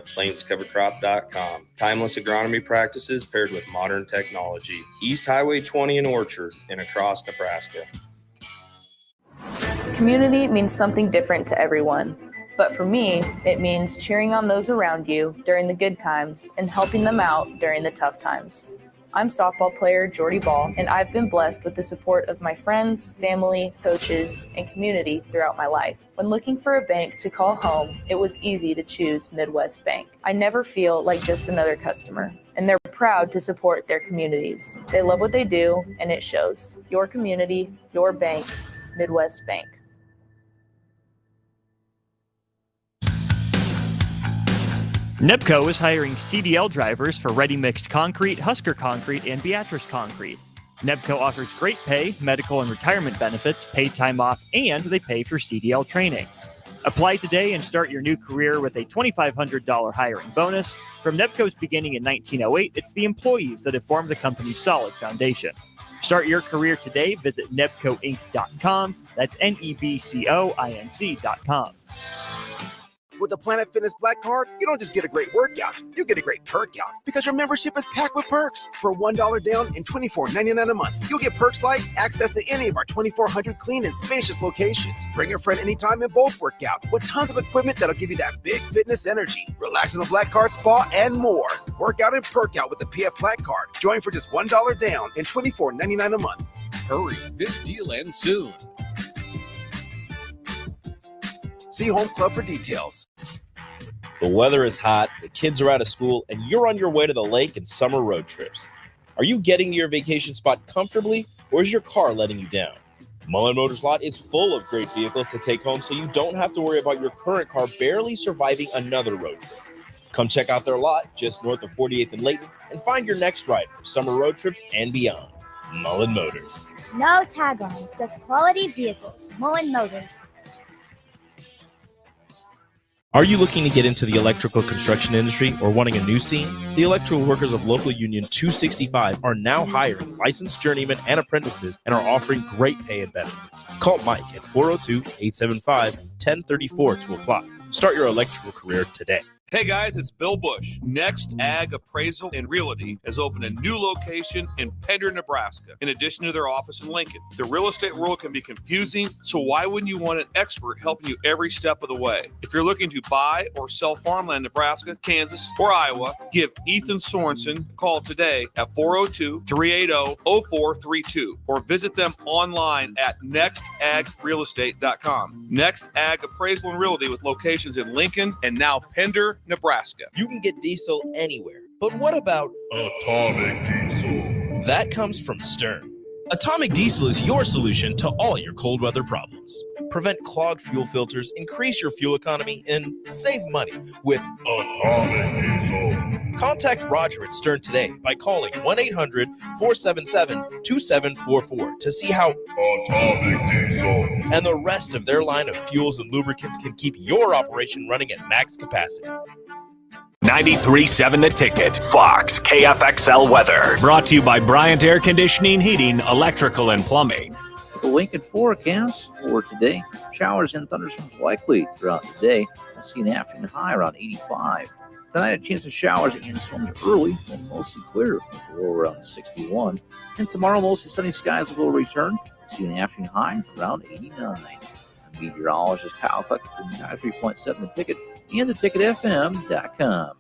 at plainscovercrop.com. Timeless agronomy practices paired with modern technology. East Highway 20 in Orchard and across Nebraska. Community means something different to everyone. But for me, it means cheering on those around you during the good times and helping them out during the tough times. I'm softball player Jordy Ball, and I've been blessed with the support of my friends, family, coaches, and community throughout my life. When looking for a bank to call home, it was easy to choose Midwest Bank. I never feel like just another customer, and they're proud to support their communities. They love what they do, and it shows. Your community, your bank, Midwest Bank. NEPCO is hiring CDL drivers for Ready Mixed Concrete, Husker Concrete, and Beatrice Concrete. NEPCO offers great pay, medical and retirement benefits, paid time off, and they pay for CDL training. Apply today and start your new career with a $2,500 hiring bonus. From NEPCO's beginning in 1908, it's the employees that have formed the company's solid foundation. Start your career today. Visit nebcoinc.com. That's NEBCOINC.com. With the Planet Fitness Black Card, you don't just get a great workout, you get a great perk out because your membership is packed with perks. For $1 down and $24.99 a month, you'll get perks like access to any of our 2,400 clean and spacious locations. Bring a friend anytime and both work out with tons of equipment that'll give you that big fitness energy. Relax in the Black Card spa and more. Work out and perk out with the PF Black Card. Join for just $1 down and $24.99 a month. Hurry, this deal ends soon. See Home Club for details. The weather is hot, the kids are out of school, and you're on your way to the lake and summer road trips. Are you getting to your vacation spot comfortably, or is your car letting you down? Mullen Motors Lot is full of great vehicles to take home, so you don't have to worry about your current car barely surviving another road trip. Come check out their lot just north of 48th and Layton and find your next ride for summer road trips and beyond. Mullen Motors. No tag-ons, just quality vehicles. Mullen Motors. Are you looking to get into the electrical construction industry or wanting a new scene? The electrical workers of Local Union 265 are now hiring licensed journeymen and apprentices and are offering great pay and benefits. Call Mike at 402-875-1034 to apply. Start your electrical career today. Hey guys, it's Bill Bush. Next Ag Appraisal and Realty has opened a new location in Pender, Nebraska, in addition to their office in Lincoln. The real estate world can be confusing, so why wouldn't you want an expert helping you every step of the way? If you're looking to buy or sell farmland in Nebraska, Kansas, or Iowa, give Ethan Sorensen a call today at 402-380-0432 or visit them online at nextagrealestate.com. Next Ag Appraisal and Realty with locations in Lincoln and now Pender, Nebraska. You can get diesel anywhere, but what about Atomic Diesel? That comes from Stern. Atomic Diesel is your solution to all your cold weather problems. Prevent clogged fuel filters, increase your fuel economy, and save money with Atomic Diesel. Contact Roger at Stern today by calling 1-800-477-2744 to see how Atomic Diesel and the rest of their line of fuels and lubricants can keep your operation running at max capacity. 93.7 The Ticket, Fox, KFXL weather. Brought to you by Bryant Air Conditioning, Heating, Electrical, and Plumbing. The Lincoln forecast for today. Showers and thunderstorms likely throughout the day. We'll see an afternoon high around 85. Tonight, a chance of showers and storms early, and mostly clear, low around 61. And tomorrow, mostly sunny skies will return. We'll see an afternoon high around 89. Meteorologist Kyle Cluck from 93.7 The Ticket and theticketfm.com.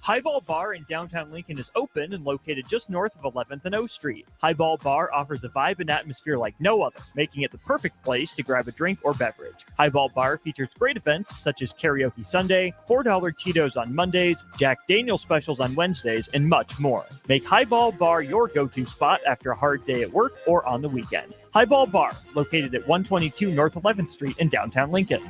Highball Bar in downtown Lincoln is open and located just north of 11th and O Street. Highball Bar offers a vibe and atmosphere like no other, making it the perfect place to grab a drink or beverage. Highball Bar features great events such as Karaoke Sunday, $4 Tito's on Mondays, Jack Daniel's specials on Wednesdays, and much more. Make Highball Bar your go-to spot after a hard day at work or on the weekend. Highball Bar, located at 122 North 11th Street in downtown Lincoln.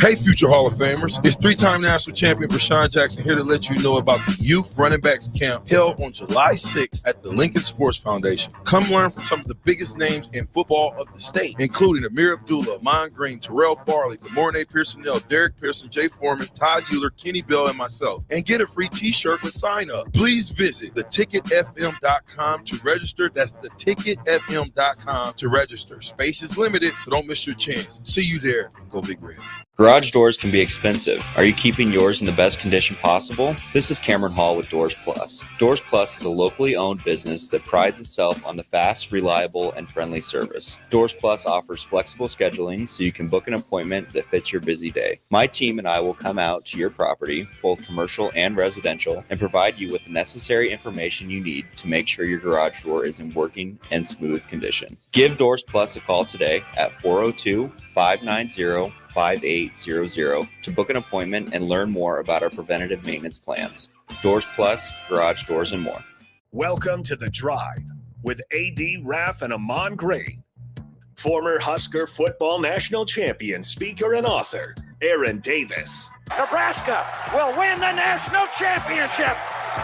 Hey, future Hall of Famers. It's three-time national champion Rashawn Jackson here to let you know about the Youth Running Backs Camp held on July 6th at the Lincoln Sports Foundation. Come learn from some of the biggest names in football of the state, including Amir Abdullah, Ahman Green, Terrell Farley, Demorne Pearson-Nell, Derek Pearson, Jay Foreman, Todd Euler, Kenny Bell, and myself, and get a free t-shirt with sign-up. Please visit theticketfm.com to register. That's theticketfm.com to register. Space is limited, so don't miss your chance. See you there, and go Big Red. Garage doors can be expensive. Are you keeping yours in the best condition possible? This is Cameron Hall with Doors Plus. Doors Plus is a locally owned business that prides itself on the fast, reliable, and friendly service. Doors Plus offers flexible scheduling so you can book an appointment that fits your busy day. My team and I will come out to your property, both commercial and residential, and provide you with the necessary information you need to make sure your garage door is in working and smooth condition. Give Doors Plus a call today at 402-590-5800 to book an appointment and learn more about our preventative maintenance plans. Doors Plus, garage doors, and more. Welcome to The Drive with AD Raff and Ahman Green. Former Husker football national champion, speaker, and author, Aaron Davis. Nebraska will win the national championship.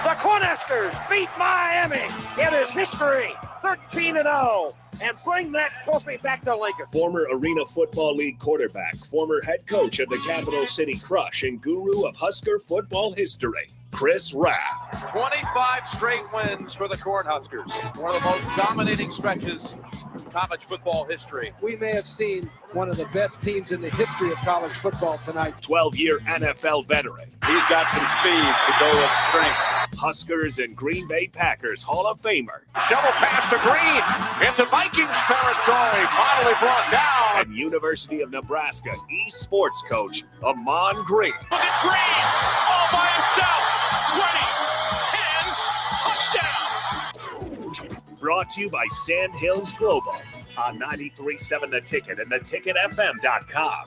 The Cornhuskers beat Miami. It is history, 13-0. And bring that trophy back to Lincoln. Former Arena Football League quarterback, former head coach of the Capital City Crush, and guru of Husker football history, Chris Raff. 25 straight wins for the Cornhuskers. One of the most dominating stretches in college football history. We may have seen one of the best teams in the history of college football tonight. 12-year NFL veteran. He's got some speed to go with strength. Huskers and Green Bay Packers Hall of Famer. Shovel pass to Green into Vikings territory. Finally brought down. And University of Nebraska East sports coach, Ahman Green. Look at Green all by himself. 20, 10, touchdown. Brought to you by Sand Hills Global on 93.7 The Ticket and theticketfm.com.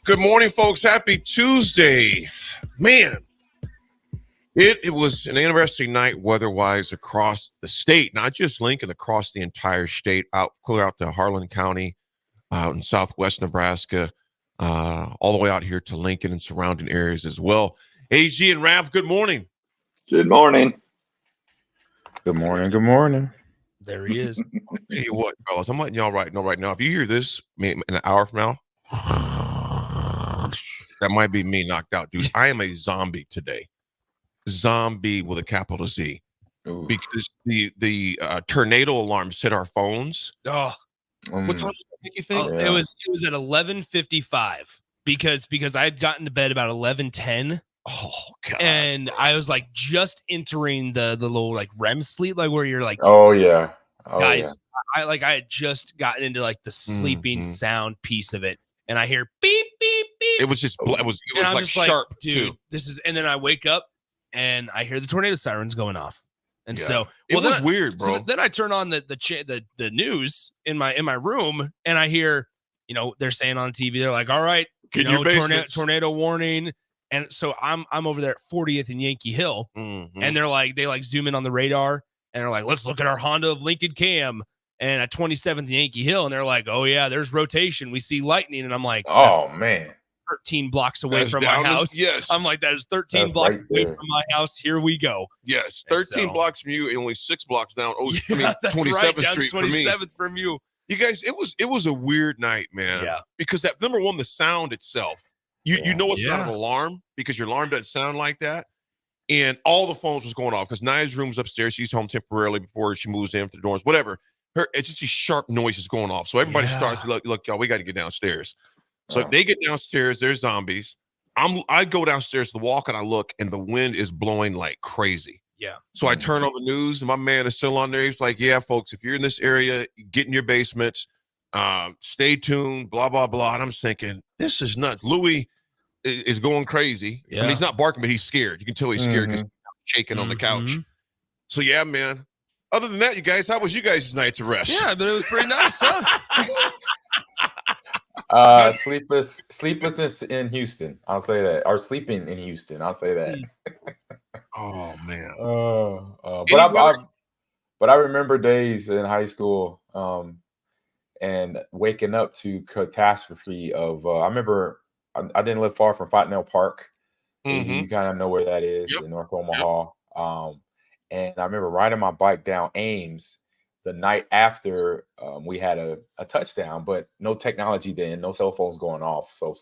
Good morning, folks. Happy Tuesday. Man, it was an interesting night weather-wise across the state, not just Lincoln, across the entire state, clear out to Harlan County, out in southwest Nebraska, all the way out here to Lincoln and surrounding areas as well. AG and Raff, good morning. Good morning. Good morning. Good morning. There he is. Hey, what, fellas? I'm letting y'all know right now. If you hear this in an hour from now, that might be me knocked out, dude. I am a zombie today. Zombie with a capital Z. Ooh. Because the tornado alarms hit our phones. Oh, what time did you think? It was at 11:55 because I had gotten to bed about 11:10. Oh god! And I was like just entering the little like REM sleep, like where you're like, guys. I had just gotten into like the sleeping sound piece of it, and I hear beep beep beep. It was just it was like sharp, dude. too. This is, and then I wake up and I hear the tornado sirens going off, and so it was weird, bro. So then I turn on the news in my room, and I hear, they're saying on TV, they're like, all right, tornado warning. And so I'm over there at 40th and Yankee Hill, and they zoom in on the radar, and they're like, let's look at our Honda of Lincoln Cam, and at 27th and Yankee Hill, and they're like, oh yeah, there's rotation, we see lightning, and I'm like, oh man, 13 blocks away from my house. Yes, I'm like, that is 13 blocks away from my house. Here we go. Yes, 13 blocks from you, and only 6 blocks down. 27th right, Street from me. 27th from you. You guys, it was a weird night, man. Yeah, because that number one, the sound itself. You know it's not an alarm because your alarm doesn't sound like that. And all the phones was going off because Naya's room's upstairs. She's home temporarily before she moves in for the dorms, whatever. It's just these sharp noises going off. So everybody starts, look, y'all, we got to get downstairs. So if they get downstairs, there's zombies. I go downstairs to walk and I look, and the wind is blowing like crazy. Yeah. So I turn on the news, and my man is still on there. He's like, yeah, folks, if you're in this area, get in your basements. Stay tuned, blah, blah, blah. And I'm thinking, this is nuts. Louis is going crazy. Yeah. I mean, he's not barking, but he's scared. You can tell he's scared because he's shaking on the couch. So, yeah, man. Other than that, you guys, how was you guys' night to rest? Yeah, but it was pretty nice, huh? Sleeplessness in Houston. I'll say that. Or sleeping in Houston. I'll say that. Oh man. But I remember days in high school and waking up to catastrophe of I remember I didn't live far from Fontenelle Park. You kind of know where that is in North Omaha. And I remember riding my bike down Ames the night after we had a touchdown, but no technology then, no cell phones going off. So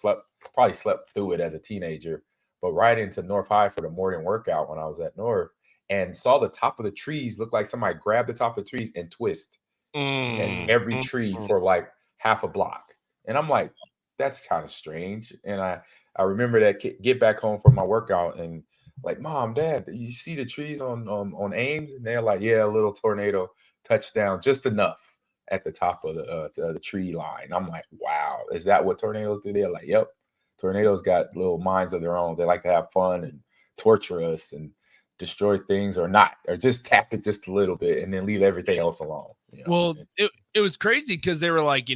probably slept through it as a teenager, but right into North High for the morning workout when I was at North and saw the top of the trees look like somebody grabbed the top of the trees and twist and every tree for like half a block. And I'm like, that's kind of strange. And I remember that get back home from my workout and like, Mom, Dad, you see the trees on Ames? And they're like, yeah, a little tornado touchdown, just enough at the top of the tree line. I'm like, wow, is that what tornadoes do? They're like, yep, tornadoes got little minds of their own. They like to have fun and torture us and destroy things or not, or just tap it just a little bit and then leave everything else alone. You know well, it was crazy because they were like,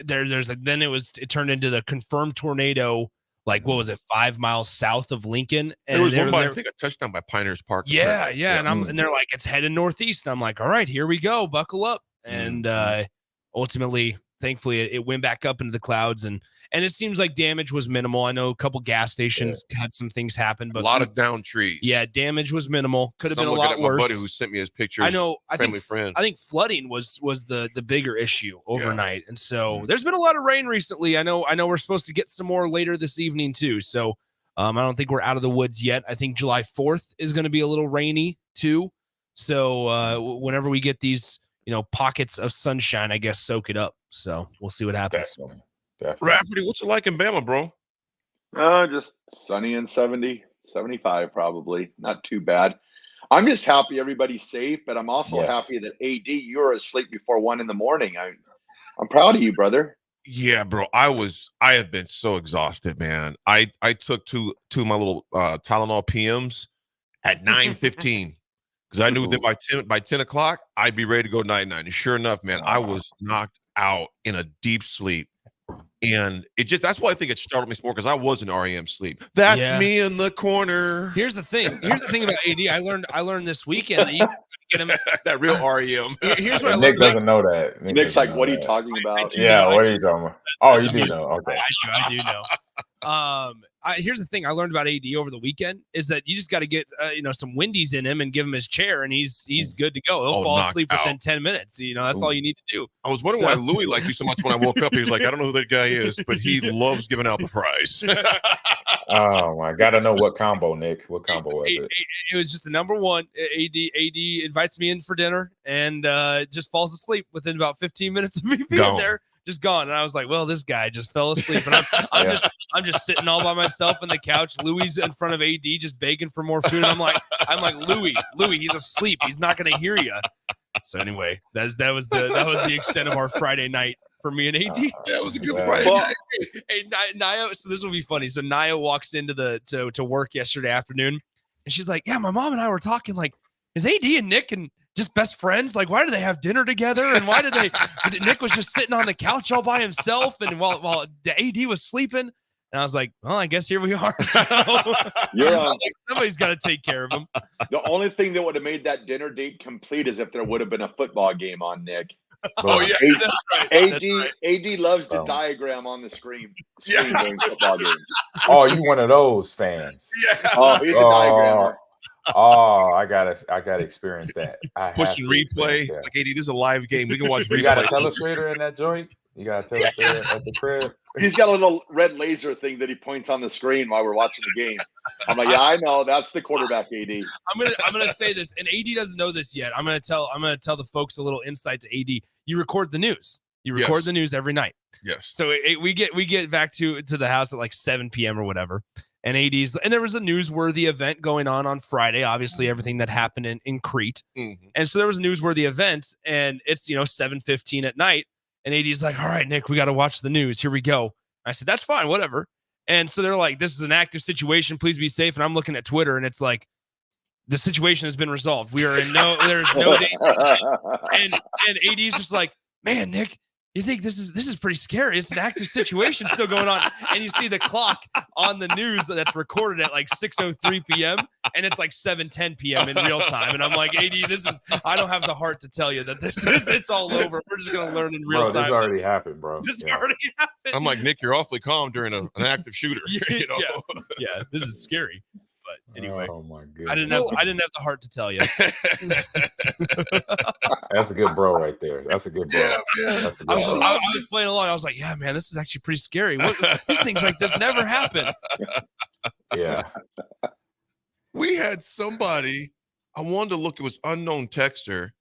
there's like, then it turned into the confirmed tornado. Like, what was it, 5 miles south of Lincoln? And there was one I think a touchdown by Pioneers Park. Yeah. And they're like, it's heading northeast. And I'm like, all right, here we go. Buckle up. And ultimately, thankfully, it went back up into the clouds. And it seems like damage was minimal. I know a couple gas stations had some things happen, but a lot of down trees. Yeah, damage was minimal. Could have been a lot worse. My buddy who sent me his pictures. I know. I think flooding was the bigger issue overnight, and so there's been a lot of rain recently. I know we're supposed to get some more later this evening too. So I don't think we're out of the woods yet. I think July 4th is going to be a little rainy too. So whenever we get these pockets of sunshine, I guess soak it up. So we'll see what happens. Rafferty, what's it like in Bama, bro? Just sunny and 70, 75 probably. Not too bad. I'm just happy everybody's safe, but I'm also happy that AD, you were asleep before 1 a.m. I'm proud of you, brother. Yeah, bro. I have been so exhausted, man. I took two of my little Tylenol PMs at 9:15 because I knew that by 10 o'clock I'd be ready to go night. And sure enough, man, I was knocked out in a deep sleep. And that's why I think it startled me more because I was in REM sleep. That's me in the corner. Here's the thing about AD. I learned this weekend that you get him that real REM. Here's what Nick doesn't know that. Nick's like, what are you talking about? Yeah, what are you talking about? Oh, you do know. Okay. I do know. Here's the thing I learned about AD over the weekend is that you just got to get some Wendy's in him and give him his chair and he's good to go. He'll fall asleep within 10 minutes. That's all you need to do. I was wondering why Louis liked you so much when I woke up. He was like, I don't know who that guy is, but he loves giving out the fries. Oh, I gotta know what combo, Nick. What combo was it? It was just the number one. AD invites me in for dinner and just falls asleep within about 15 minutes of me being there. Just gone. And I was like, well, this guy just fell asleep. And I'm just sitting all by myself on the couch. Louis in front of AD just begging for more food. And I'm like, Louis, he's asleep. He's not gonna hear you. So anyway, that was the extent of our Friday night for me and AD. That was a good Friday night. Hey, Naya, so this will be funny. So Naya walks into to work yesterday afternoon and she's like, yeah, my mom and I were talking, like, is AD and Nick and just best friends? Like, why do they have dinner together? And why did Nick was just sitting on the couch all by himself and while the AD was sleeping? And I was like, well, I guess here we are. So, somebody's got to take care of him. The only thing that would have made that dinner date complete is if there would have been a football game on, Nick. Oh, yeah, that's right. AD loves the diagram on the screen during football games. Oh, you one of those fans. Yeah. Oh, he's a diagrammer. Oh, I gotta experience that. Pushing replay. Like, AD, this is a live game. We can watch replay. You got a telestrator in that joint? You got a telestrator at the crib? He's got a little red laser thing that he points on the screen while we're watching the game. I'm like, yeah, I know. That's the quarterback, AD. I'm gonna say this, and AD doesn't know this yet. I'm gonna tell the folks a little insight to AD. You record the news. You record the news every night. Yes. So we get back to the house at like 7 p.m. or whatever. And there was a newsworthy event going on Friday, obviously everything that happened in Crete. Mm-hmm. And so there was a newsworthy event and it's, 7:15 at night. And AD's like, all right, Nick, we got to watch the news. Here we go. I said, that's fine, whatever. And so they're like, this is an active situation. Please be safe. And I'm looking at Twitter and it's like, the situation has been resolved. We are there's no danger. And AD's just like, man, Nick, You think this is pretty scary. It's an active situation still going on. And you see the clock on the news that's recorded at like 6:03 p.m. and it's like 7:10 p.m. in real time. And I'm like, AD, I don't have the heart to tell you that it's all over. We're just going to learn in real time. This already happened, bro. This already happened. I'm like, Nick, you're awfully calm during an active shooter. You know? Yeah, this is scary. But anyway, oh my goodness. I didn't have the heart to tell you. That's a good bro right there. That's a good bro. That's a good bro. I was playing along. I was like, yeah, man, this is actually pretty scary. These things like this never happen. Yeah. We had somebody, I wanted to look, it was unknown texter,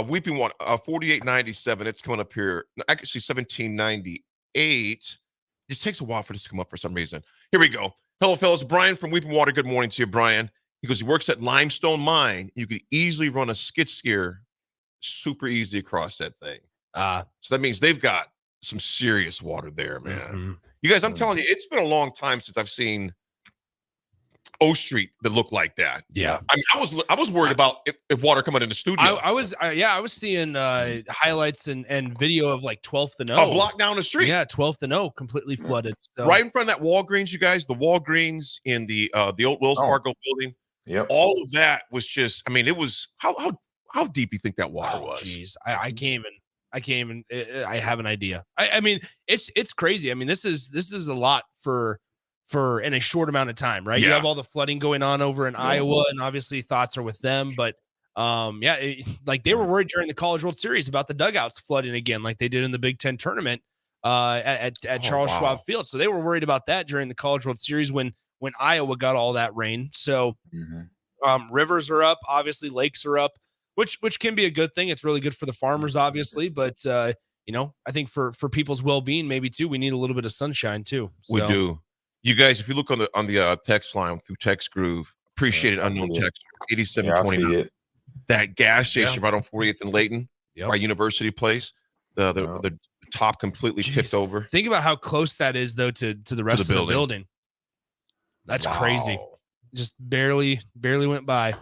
Weeping Water, 4897. It's coming up here. Actually, 1798. It takes a while for this to come up for some reason. Here we go. Hello, fellas. Brian from Weeping Water. Good morning to you, Brian. He goes, he works at Limestone Mine. You could easily run a skid steer super easy across that thing. So that means they've got some serious water there, man. Mm-hmm. You guys, I'm telling you, it's been a long time since I've seen O Street that looked like that. Yeah. I mean, I was worried about if water coming in the studio. I was seeing highlights and video of like 12th and O. A block down the street. Yeah, 12th and O completely flooded. So. Right in front of that Walgreens, you guys, the Walgreens in the old Wells Fargo building. Yep. All of that was just, I mean, it was how deep do you think that water was? Jeez, I came and I have an idea. I mean, it's crazy. I mean, this is a lot for in a short amount of time, right? Yeah. You have all the flooding going on over in Iowa, and obviously thoughts are with them. But like they were worried during the College World Series about the dugouts flooding again, like they did in the Big Ten tournament at Charles Schwab Field. So they were worried about that during the College World Series when Iowa got all that rain. So rivers are up, obviously lakes are up, which can be a good thing. It's really good for the farmers, obviously, but I think for people's well-being, maybe too, we need a little bit of sunshine too. So. We do. You guys, if you look on the text line through Text Groove, appreciate it. Unknown text 8729. That gas station right on 40th and Layton, by University Place, the top completely tipped over. Think about how close that is, though, to the rest of the building. That's crazy. Just barely went by.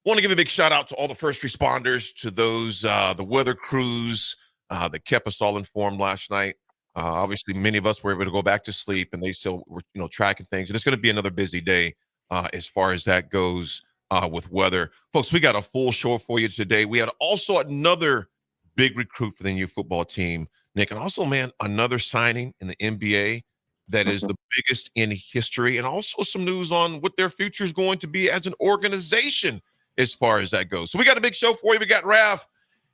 Want to give a big shout out to all the first responders, to those the weather crews that kept us all informed last night. Obviously, many of us were able to go back to sleep, and they still were, tracking things. And it's going to be another busy day as far as that goes with weather. Folks, we got a full show for you today. We had also another big recruit for the new football team, Nick, and also, man, another signing in the NBA that is the biggest in history, and also some news on what their future is going to be as an organization as far as that goes. So we got a big show for you. We got Raff,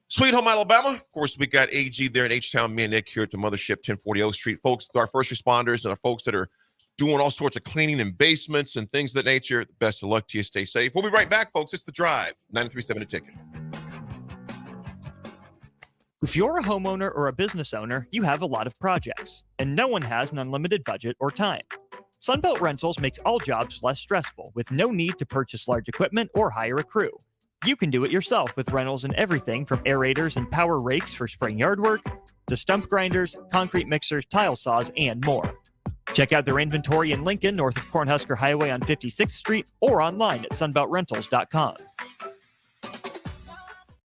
Sweet Home, Alabama. Of course, we got AG there in H-Town, me and Nick here at the Mothership, 1040 O Street. Folks, our first responders and our folks that are doing all sorts of cleaning in basements and things of that nature, best of luck to you. Stay safe. We'll be right back, folks. It's The Drive, 93.7 A Ticket. If you're a homeowner or a business owner, you have a lot of projects, and no one has an unlimited budget or time. Sunbelt Rentals makes all jobs less stressful with no need to purchase large equipment or hire a crew. You can do it yourself with rentals and everything from aerators and power rakes for spring yard work to stump grinders, concrete mixers, tile saws, and more. Check out their inventory in Lincoln, north of Cornhusker Highway on 56th Street, or online at sunbeltrentals.com.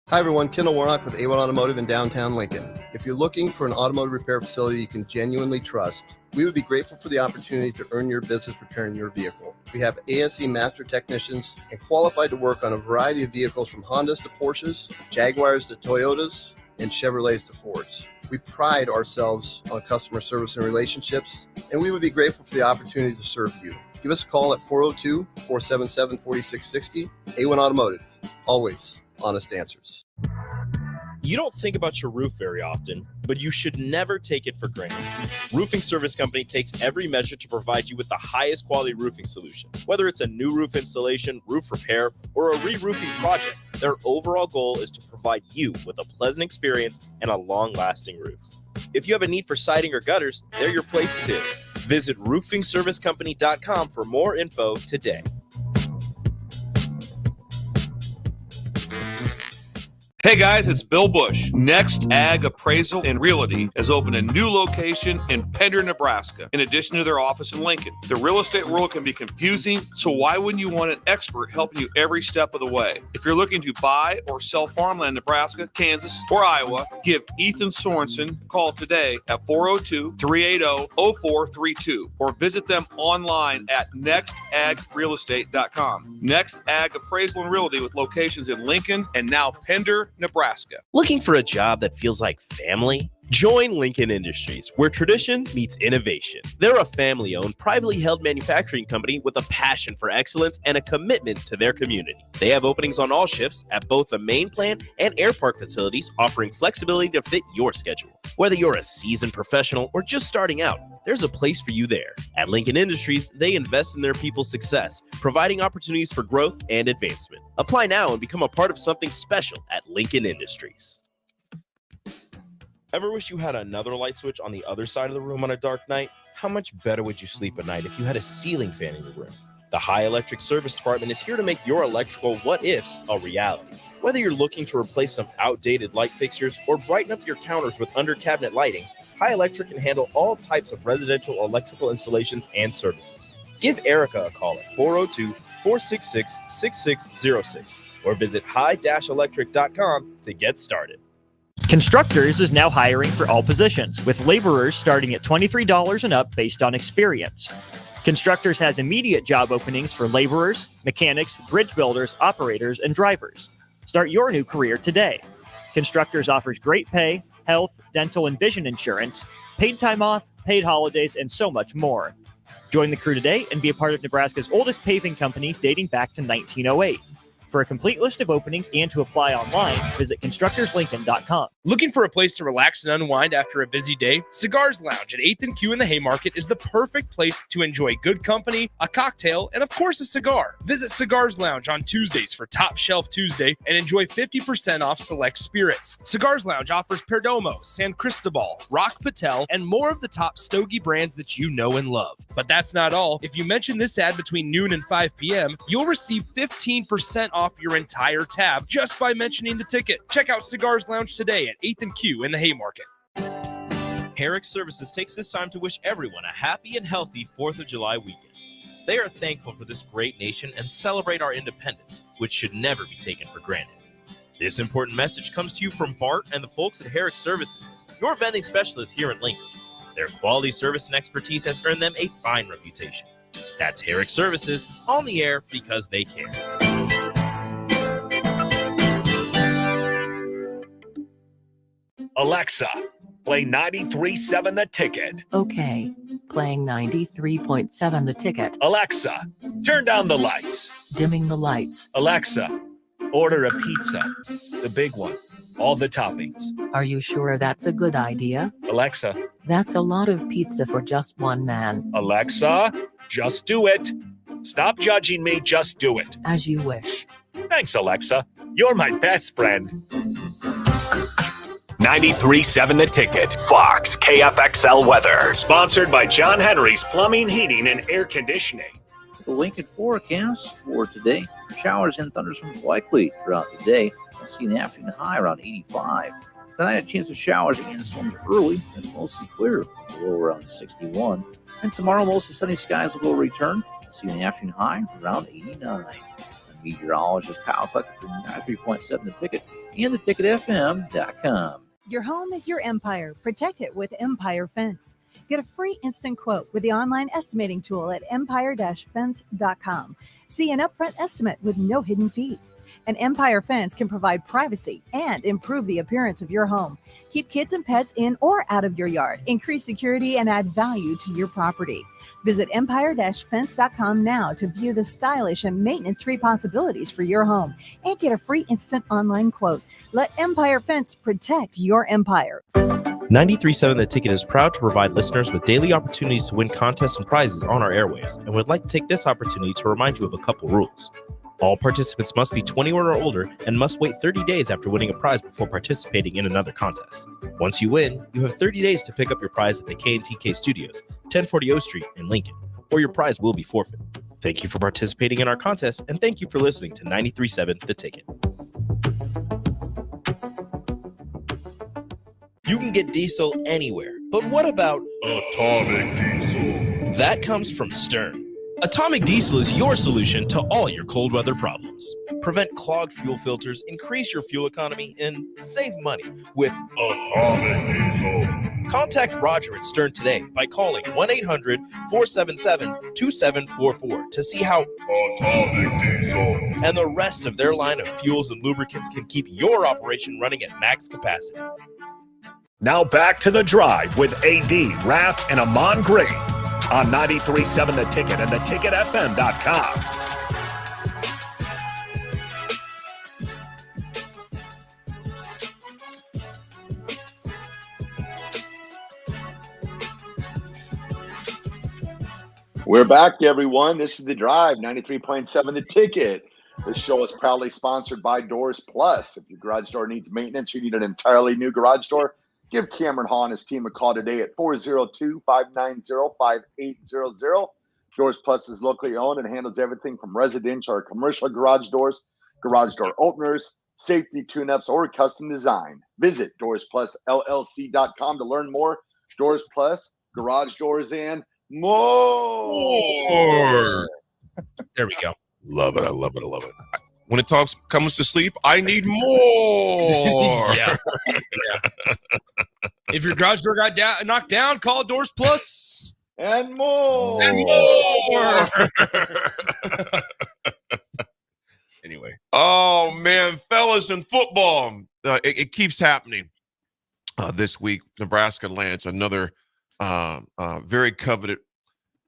Hi everyone, Kendall Warnock with A1 Automotive in downtown Lincoln. If you're looking for an automotive repair facility you can genuinely trust, we would be grateful for the opportunity to earn your business repairing your vehicle. We have ASE master technicians and qualified to work on a variety of vehicles from Hondas to Porsches, Jaguars to Toyotas, and Chevrolets to Fords. We pride ourselves on customer service and relationships, and we would be grateful for the opportunity to serve you. Give us a call at 402-477-4660. A1 Automotive, always honest answers. You don't think about your roof very often, but you should never take it for granted. Roofing Service Company takes every measure to provide you with the highest quality roofing solution. Whether it's a new roof installation, roof repair, or a re-roofing project, their overall goal is to provide you with a pleasant experience and a long-lasting roof. If you have a need for siding or gutters, they're your place too. Visit roofingservicecompany.com for more info today. Hey guys, it's Bill Bush. Next Ag Appraisal and Realty has opened a new location in Pender, Nebraska, in addition to their office in Lincoln. The real estate world can be confusing, so why wouldn't you want an expert helping you every step of the way? If you're looking to buy or sell farmland in Nebraska, Kansas, or Iowa, give Ethan Sorensen a call today at 402-380-0432 or visit them online at nextagrealestate.com. Next Ag Appraisal and Realty with locations in Lincoln and now Pender, Nebraska. Looking for a job that feels like family? Join Lincoln Industries, where tradition meets innovation. They're a family-owned, privately held manufacturing company with a passion for excellence and a commitment to their community. They have openings on all shifts at both the main plant and air park facilities, offering flexibility to fit your schedule. Whether you're a seasoned professional or just starting out, there's a place for you there. At Lincoln Industries, they invest in their people's success, providing opportunities for growth and advancement. Apply now and become a part of something special at Lincoln Industries. Ever wish you had another light switch on the other side of the room on a dark night? How much better would you sleep at night if you had a ceiling fan in your room? The High Electric Service Department is here to make your electrical what-ifs a reality. Whether you're looking to replace some outdated light fixtures or brighten up your counters with under-cabinet lighting, High Electric can handle all types of residential electrical installations and services. Give Erica a call at 402-466-6606 or visit high-electric.com to get started. Constructors is now hiring for all positions, with laborers starting at $23 and up based on experience. Constructors has immediate job openings for laborers, mechanics, bridge builders, operators, and drivers. Start your new career today. Constructors offers great pay, health, dental, and vision insurance, paid time off, paid holidays, and so much more. Join the crew today and be a part of Nebraska's oldest paving company dating back to 1908. For a complete list of openings and to apply online, visit constructorslincoln.com. Looking for a place to relax and unwind after a busy day? Cigars Lounge at 8th and Q in the Haymarket is the perfect place to enjoy good company, a cocktail, and of course a cigar. Visit Cigars Lounge on Tuesdays for Top Shelf Tuesday and enjoy 50% off select spirits. Cigars Lounge offers Perdomo, San Cristobal, Rock Patel, and more of the top stogie brands that you know and love. But that's not all. If you mention this ad between noon and 5 p.m., you'll receive 15% off your entire tab just by mentioning the ticket. Check out Cigars Lounge today at 8th and Q in the Haymarket. Herrick Services takes this time to wish everyone a happy and healthy 4th of July weekend. They are thankful for this great nation and celebrate our independence, which should never be taken for granted. This important message comes to you from Bart and the folks at Herrick Services, your vending specialists here in Lincoln. Their quality service and expertise has earned them a fine reputation. That's Herrick Services, on the air because they care. Alexa, play 93.7 The Ticket. Okay, playing 93.7 The Ticket. Alexa, turn down the lights. Dimming the lights. Alexa, order a pizza. The big one. All the toppings. Are you sure that's a good idea? Alexa. That's a lot of pizza for just one man. Alexa, just do it. Stop judging me, just do it. As you wish. Thanks, Alexa. You're my best friend. 93.7 The Ticket. Fox KFXL weather. Sponsored by John Henry's Plumbing, Heating, and Air Conditioning. The Lincoln forecast for today: showers and thunderstorms likely throughout the day. We'll see an afternoon high around 85. Tonight, a chance of showers and storms early and mostly clear. Low around 61. And tomorrow, mostly sunny skies will return. We'll see an afternoon high around 89. Meteorologist Kyle Clucker from 93.7 The Ticket and theticketfm.com. Your home is your empire. Protect it with Empire Fence. Get a free instant quote with the online estimating tool at empire-fence.com. See an upfront estimate with no hidden fees. An Empire Fence can provide privacy and improve the appearance of your home. Keep kids and pets in or out of your yard. Increase security and add value to your property. Visit empire-fence.com now to view the stylish and maintenance-free possibilities for your home and get a free instant online quote. Let Empire Fence protect your empire. 93.7 The Ticket is proud to provide listeners with daily opportunities to win contests and prizes on our airwaves, and would like to take this opportunity to remind you of a couple rules. All participants must be 21 or older and must wait 30 days after winning a prize before participating in another contest. Once you win, you have 30 days to pick up your prize at the K&TK Studios, 1040 O Street in Lincoln, or your prize will be forfeit. Thank you for participating in our contest, and thank you for listening to 93.7 The Ticket. You can get diesel anywhere. But what about atomic diesel? That comes from Stern. Atomic diesel is your solution to all your cold weather problems. Prevent clogged fuel filters, increase your fuel economy, and save money with atomic diesel. Contact Roger at Stern today by calling 1-800-477-2744 to see how atomic diesel and the rest of their line of fuels and lubricants can keep your operation running at max capacity. Now back to The Drive with AD, Raff, and Ahman Green on 93.7 The Ticket and theticketfm.com. We're back, everyone. This is The Drive, 93.7 The Ticket. This show is proudly sponsored by Doors Plus. If your garage door needs maintenance, you need an entirely new garage door, give Cameron Hall and his team a call today at 402-590-5800. Doors Plus is locally owned and handles everything from residential or commercial garage doors, garage door openers, safety tune-ups, or custom design. Visit DoorsPlusLLC.com to learn more. Doors Plus, garage doors, and more. There we go. Love it. I love it. I love it. When it comes to sleep, I need more. Yeah. If your garage door got knocked down, call Doors Plus. And more. And more. Anyway. Oh, man. Fellas, in football, it keeps happening. This week, Nebraska lands another very coveted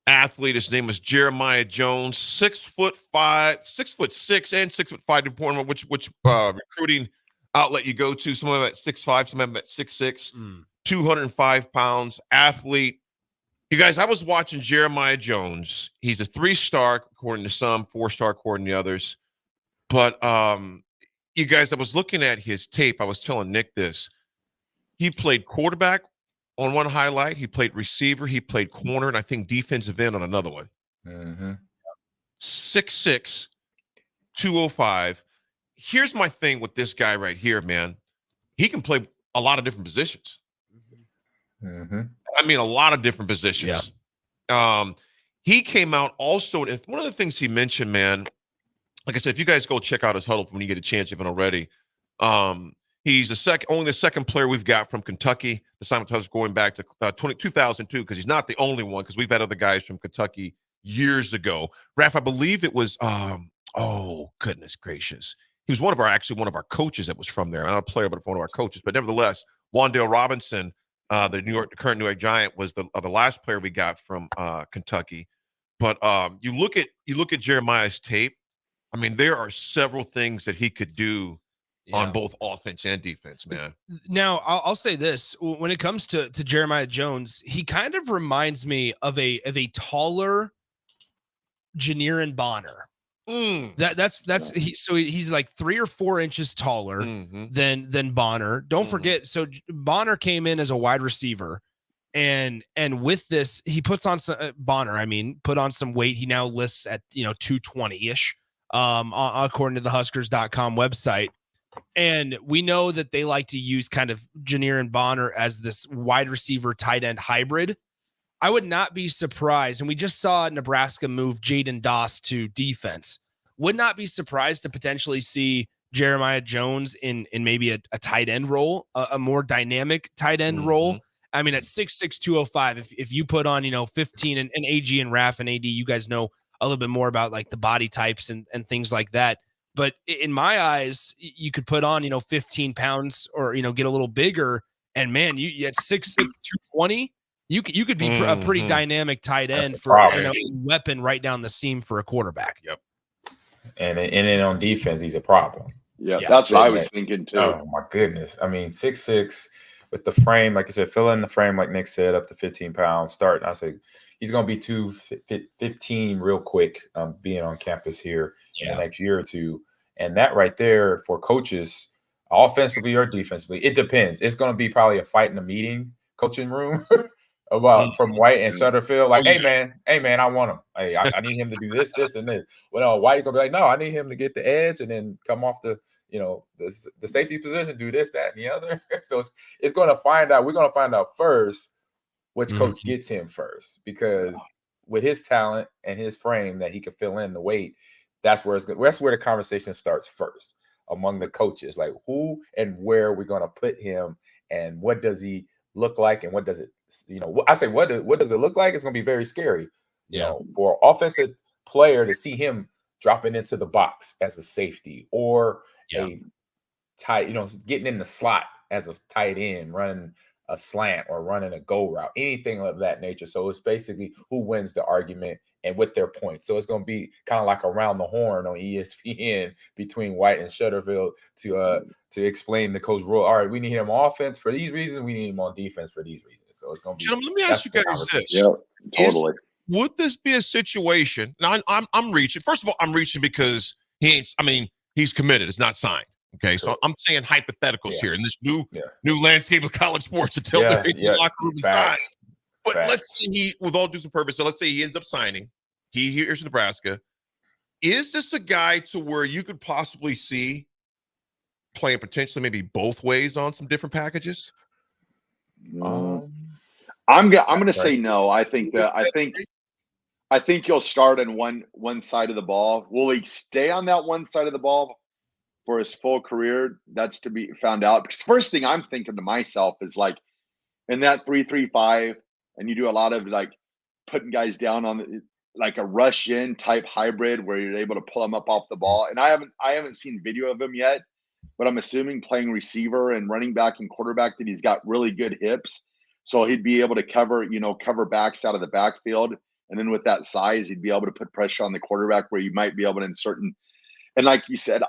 athlete. His name is Jeremiah Jones, 6'5", 6'6", and 6'5", depending on which recruiting outlet you go to. Some of them at 6'5", some of them at 6'6", 205 pounds, athlete. You guys, I was watching Jeremiah Jones. He's a 3-star according to some, 4-star according to others. But you guys, I was looking at his tape. I was telling Nick this. He played quarterback on one highlight. He played receiver. He played corner, and I think defensive end on another one. 6'6", 205. Here's my thing with this guy right here, man. He can play a lot of different positions. I mean, a lot of different positions. Yeah. He came out also, and one of the things he mentioned, man, like I said, if you guys go check out his huddle when you get a chance, if you haven't already, he's only the second player we've got from Kentucky. The Simon Tubbs going back to 2002, because he's not the only one, because we've had other guys from Kentucky years ago. Raff, I believe it was, oh, goodness gracious. He was one of our coaches that was from there. Not a player, but one of our coaches. But nevertheless, Wandale Robinson, the current New York Giant, was the last player we got from Kentucky. But you look at Jeremiah's tape. I mean, there are several things that he could do on both offense and defense, man. Now, I'll say this: when it comes to Jeremiah Jones, he kind of reminds me of a taller Janirin Bonner. He's like 3 or 4 inches taller than Bonner. Don't forget, so Bonner came in as a wide receiver, and with this, he puts on some put on some weight. He now lists at 220-ish, according to the Huskers.com website. And we know that they like to use kind of Janirin Bonner as this wide receiver tight end hybrid. I would not be surprised, and we just saw Nebraska move Jaden Doss to defense. Would not be surprised to potentially see Jeremiah Jones in maybe a tight end role, a more dynamic tight end role. I mean, at 6'6", 205, if you put on 15 and AG and Raff and AD, you guys know a little bit more about like the body types and things like that. But in my eyes, you could put on 15 pounds or get a little bigger, and man, you at 6'6", 220. You could be a pretty dynamic tight end for a weapon right down the seam for a quarterback. Yep. And then on defense, he's a problem. Yeah, that's what I was thinking too. Oh my goodness! I mean, 6'6" with the frame, like I said, fill in the frame, like Nick said, up to 15 pounds. Start. I say he's going to be 215 real quick, being on campus here in the next year or two. And that right there for coaches, offensively or defensively, it depends. It's going to be probably a fight in the meeting coaching room. About from White and Sutterfield, like, hey man, I want him. Hey, I need him to do this, and this. Well, White gonna be like, no, I need him to get the edge and then come off the, the safety position do this, that, and the other. So it's going to find out. We're going to find out first which coach gets him first, because with his talent and his frame that he can fill in the weight, that's where the conversation starts first among the coaches. Like, who and where we're going to put him, and what does he look like, and what does it, I say, what does it look like? It's going to be very scary, for an offensive player to see him dropping into the box as a safety, or a tight, getting in the slot as a tight end, running a slant or running a go route, anything of that nature. So it's basically who wins the argument and with their points. So it's going to be kind of like around the horn on ESPN between White and Shutterfield to explain the coach rule. All right, we need him on offense for these reasons. We need him on defense for these reasons. So it's going to be. Gentlemen, let me ask you guys this. Yeah, totally. Would this be a situation? Now, I'm reaching. First of all, I'm reaching because he's committed. It's not signed. Okay, so I'm saying hypotheticals here in this new landscape of college sports until they're in the locker room and sign. But let's say with all due purpose, so let's say he ends up signing. He hears Nebraska. Is this a guy to where you could possibly see playing potentially maybe both ways on some different packages? I'm gonna say no. I think he'll start on one side of the ball. Will he stay on that one side of the ball for his full career? That's to be found out. Because the first thing I'm thinking to myself is, like, in that 3-3-5, and you do a lot of like putting guys down on like a rush in type hybrid where you're able to pull them up off the ball. And I haven't seen video of him yet, but I'm assuming playing receiver and running back and quarterback that he's got really good hips. So he'd be able to cover backs out of the backfield. And then with that size, he'd be able to put pressure on the quarterback where you might be able to insert. And like you said,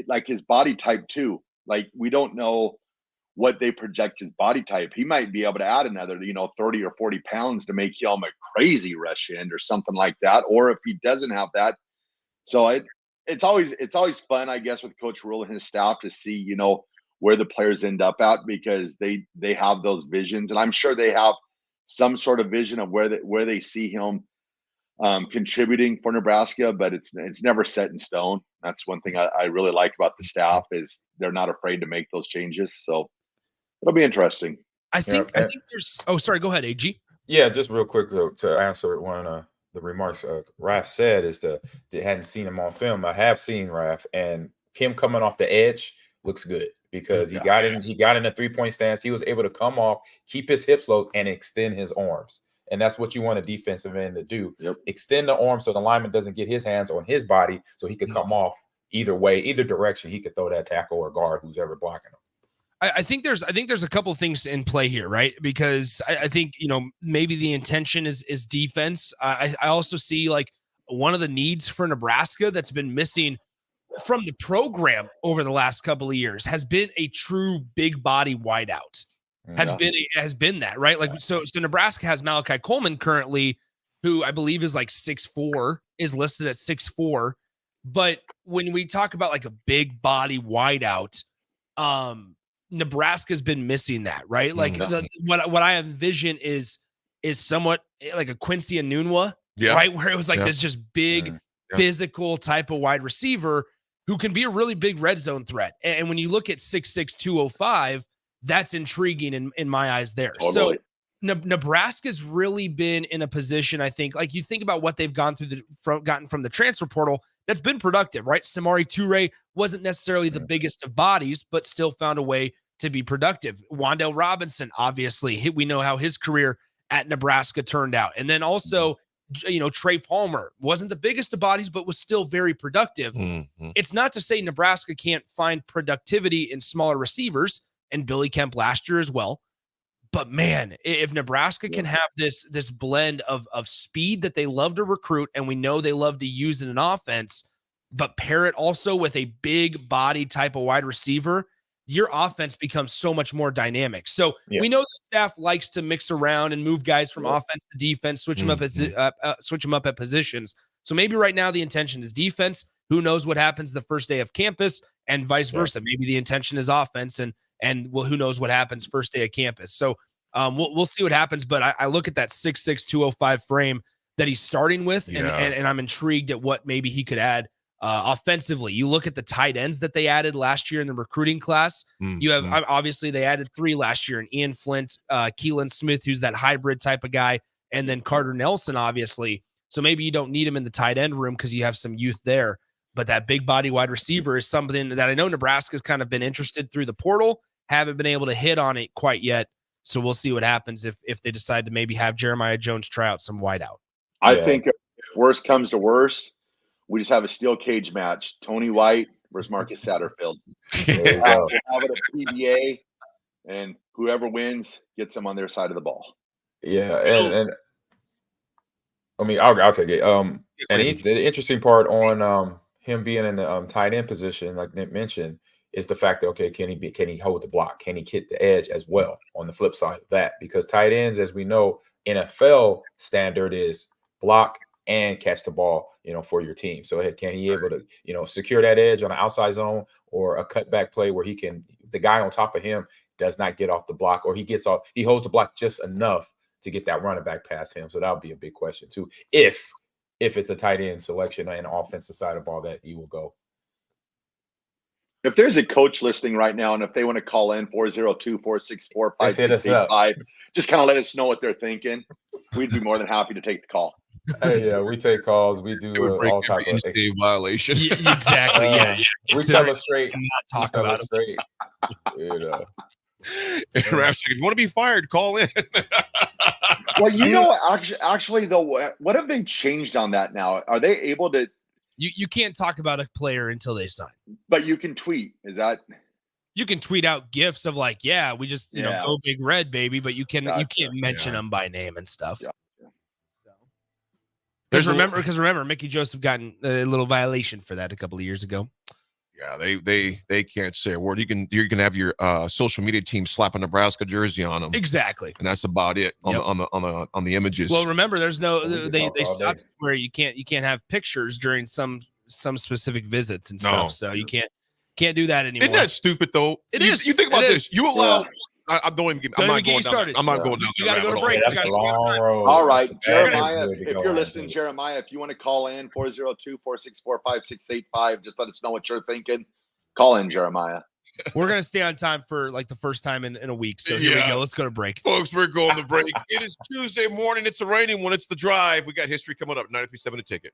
like his body type too. Like, we don't know what they project his body type. He might be able to add another, 30 or 40 pounds to make him a crazy rush end or something like that. Or if he doesn't have that. So it's always fun, I guess, with Coach Rule and his staff to see, where the players end up at, because they have those visions. And I'm sure they have some sort of vision of where they see him contributing for Nebraska, but it's never set in stone. That's one thing I really like about the staff, is they're not afraid to make those changes. So it'll be interesting. I think there's. Oh, sorry. Go ahead, AG. Yeah, just real quick to answer one of the remarks Raff said is they hadn't seen him on film. I have seen Raff, and him coming off the edge looks good, because he got in a 3-point stance. He was able to come off, keep his hips low, and extend his arms. And that's what you want a defensive end to do. Yep. Extend the arm so the lineman doesn't get his hands on his body, so he can come off either way, either direction. He could throw that tackle or guard who's ever blocking him. I think there's a couple of things in play here, right? Because I think, maybe the intention is defense. I also see, like, one of the needs for Nebraska that's been missing from the program over the last couple of years has been a true big body wideout. Has been that, right? Like, so Nebraska has Malachi Coleman currently, who I believe is like 6'4", is listed at 6'4". But when we talk about like a big body wideout, Nebraska's been missing that, right? Like what I envision is somewhat like a Quincy Enunwa, right? Where it was like this just big physical type of wide receiver who can be a really big red zone threat. And when you look at 6'6", 205, that's intriguing in my eyes there. Totally. So Nebraska's really been in a position, I think, like, you think about what they've gotten from the transfer portal, that's been productive, right? Samori Toure wasn't necessarily the biggest of bodies, but still found a way to be productive. Wan'Dale Robinson, obviously, we know how his career at Nebraska turned out. And then also, Trey Palmer wasn't the biggest of bodies, but was still very productive. It's not to say Nebraska can't find productivity in smaller receivers, and Billy Kemp last year as well. But man, if Nebraska can have this blend of speed that they love to recruit, and we know they love to use in an offense, but pair it also with a big body type of wide receiver, your offense becomes so much more dynamic. So we know the staff likes to mix around and move guys from offense to defense, switch them up at positions. So maybe right now the intention is defense. Who knows what happens the first day of campus, and vice versa. Maybe the intention is offense, and well, who knows what happens first day of campus. So we'll see what happens. But I look at that 6'6", 205 frame that he's starting with, and I'm intrigued at what maybe he could add Offensively, you look at the tight ends that they added last year in the recruiting class. You have obviously they added 3 last year, and Ian Flint, Keelan Smith, who's that hybrid type of guy, and then Carter Nelson, obviously. So maybe you don't need him in the tight end room because you have some youth there. But that big body wide receiver is something that I know Nebraska's kind of been interested through the portal, haven't been able to hit on it quite yet. So we'll see what happens if they decide to maybe have Jeremiah Jones try out some wideout. I think if worst comes to worst, we just have a steel cage match. Tony White versus Marcus Satterfield. They have it at PBA, and whoever wins gets them on their side of the ball. Yeah, and I mean, I'll take it. And the interesting part on him being in the tight end position, like Nick mentioned, is the fact that, okay, can he hold the block? Can he hit the edge as well on the flip side of that? Because tight ends, as we know, NFL standard is block and catch the ball, for your team. So can he able to, secure that edge on an outside zone or a cutback play where the guy on top of him does not get off the block, or he holds the block just enough to get that running back past him. So that would be a big question too. If it's a tight end selection and offensive side of the ball that he will go. If there's a coach listening right now, and if they want to call in 402-464-5685, just kind of let us know what they're thinking. We'd be more than happy to take the call. Hey, yeah, we take calls. We do all type of violation. Yeah, exactly. Yeah. We tell us straight. Not talk about it. Straight. Raff, if you want to be fired, call in. Well, actually, though, what have they changed on that now? Are they able to? You can't talk about a player until they sign. But you can tweet. Is that? You can tweet out gifs of like, we just go Big Red, baby, but you can't mention them by name and stuff. Yeah. Because remember, Mickey Joseph gotten a little violation for that a couple of years ago. Yeah, they can't say a word. You can have your social media team slap a Nebraska jersey on them. Exactly, and that's about it on the images. Well, remember, there's no they stopped where you can't have pictures during some specific visits and stuff. So you can't do that anymore. Isn't that stupid though? It is. You think about this. You allow. I don't even get. I'm not going down. I'm not going down. You got to go to break. That's a long road. All right, Jeremiah. If you're listening, Jeremiah, if you want to call in 402-464-5685, just let us know what you're thinking. Call in, Jeremiah. We're gonna stay on time for like the first time in a week. So here we go. Let's go to break, folks. We're going to break. It is Tuesday morning. It's a raining one. It's the drive. We got history coming up. 93.7 The Ticket.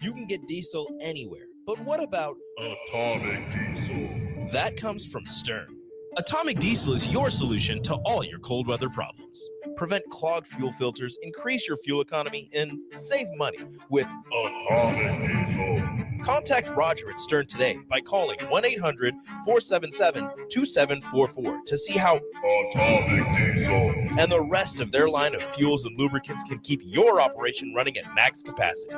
You can get diesel anywhere, but what about Atomic Diesel? That comes from Stern. Atomic Diesel is your solution to all your cold weather problems. Prevent clogged fuel filters, increase your fuel economy, and save money with Atomic Diesel. Contact Roger at Stern today by calling 1-800-477-2744 to see how Atomic Diesel and the rest of their line of fuels and lubricants can keep your operation running at max capacity.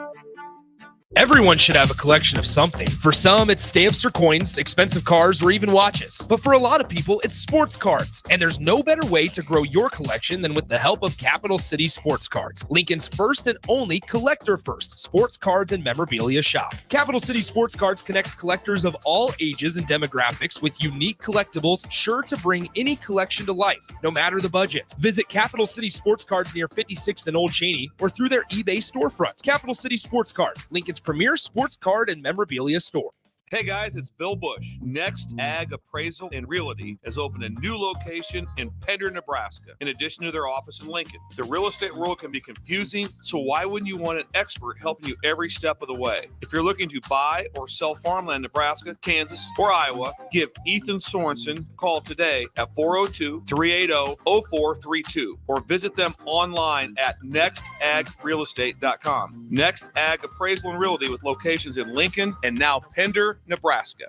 Everyone should have a collection of something. For some, it's stamps or coins, expensive cars, or even watches. But for a lot of people, it's sports cards. And there's no better way to grow your collection than with the help of Capital City Sports Cards, Lincoln's first and only collector-first sports cards and memorabilia shop. Capital City Sports Cards connects collectors of all ages and demographics with unique collectibles sure to bring any collection to life, no matter the budget. Visit Capital City Sports Cards near 56th and Old Cheney or through their eBay storefront. Capital City Sports Cards, Lincoln's premier sports card and memorabilia store. Hey guys, it's Bill Bush. Next Ag Appraisal and Realty has opened a new location in Pender, Nebraska, in addition to their office in Lincoln. The real estate world can be confusing, so why wouldn't you want an expert helping you every step of the way? If you're looking to buy or sell farmland in Nebraska, Kansas, or Iowa, give Ethan Sorensen a call today at 402-380-0432 or visit them online at nextagrealestate.com. Next Ag Appraisal and Realty with locations in Lincoln and now Pender, Nebraska.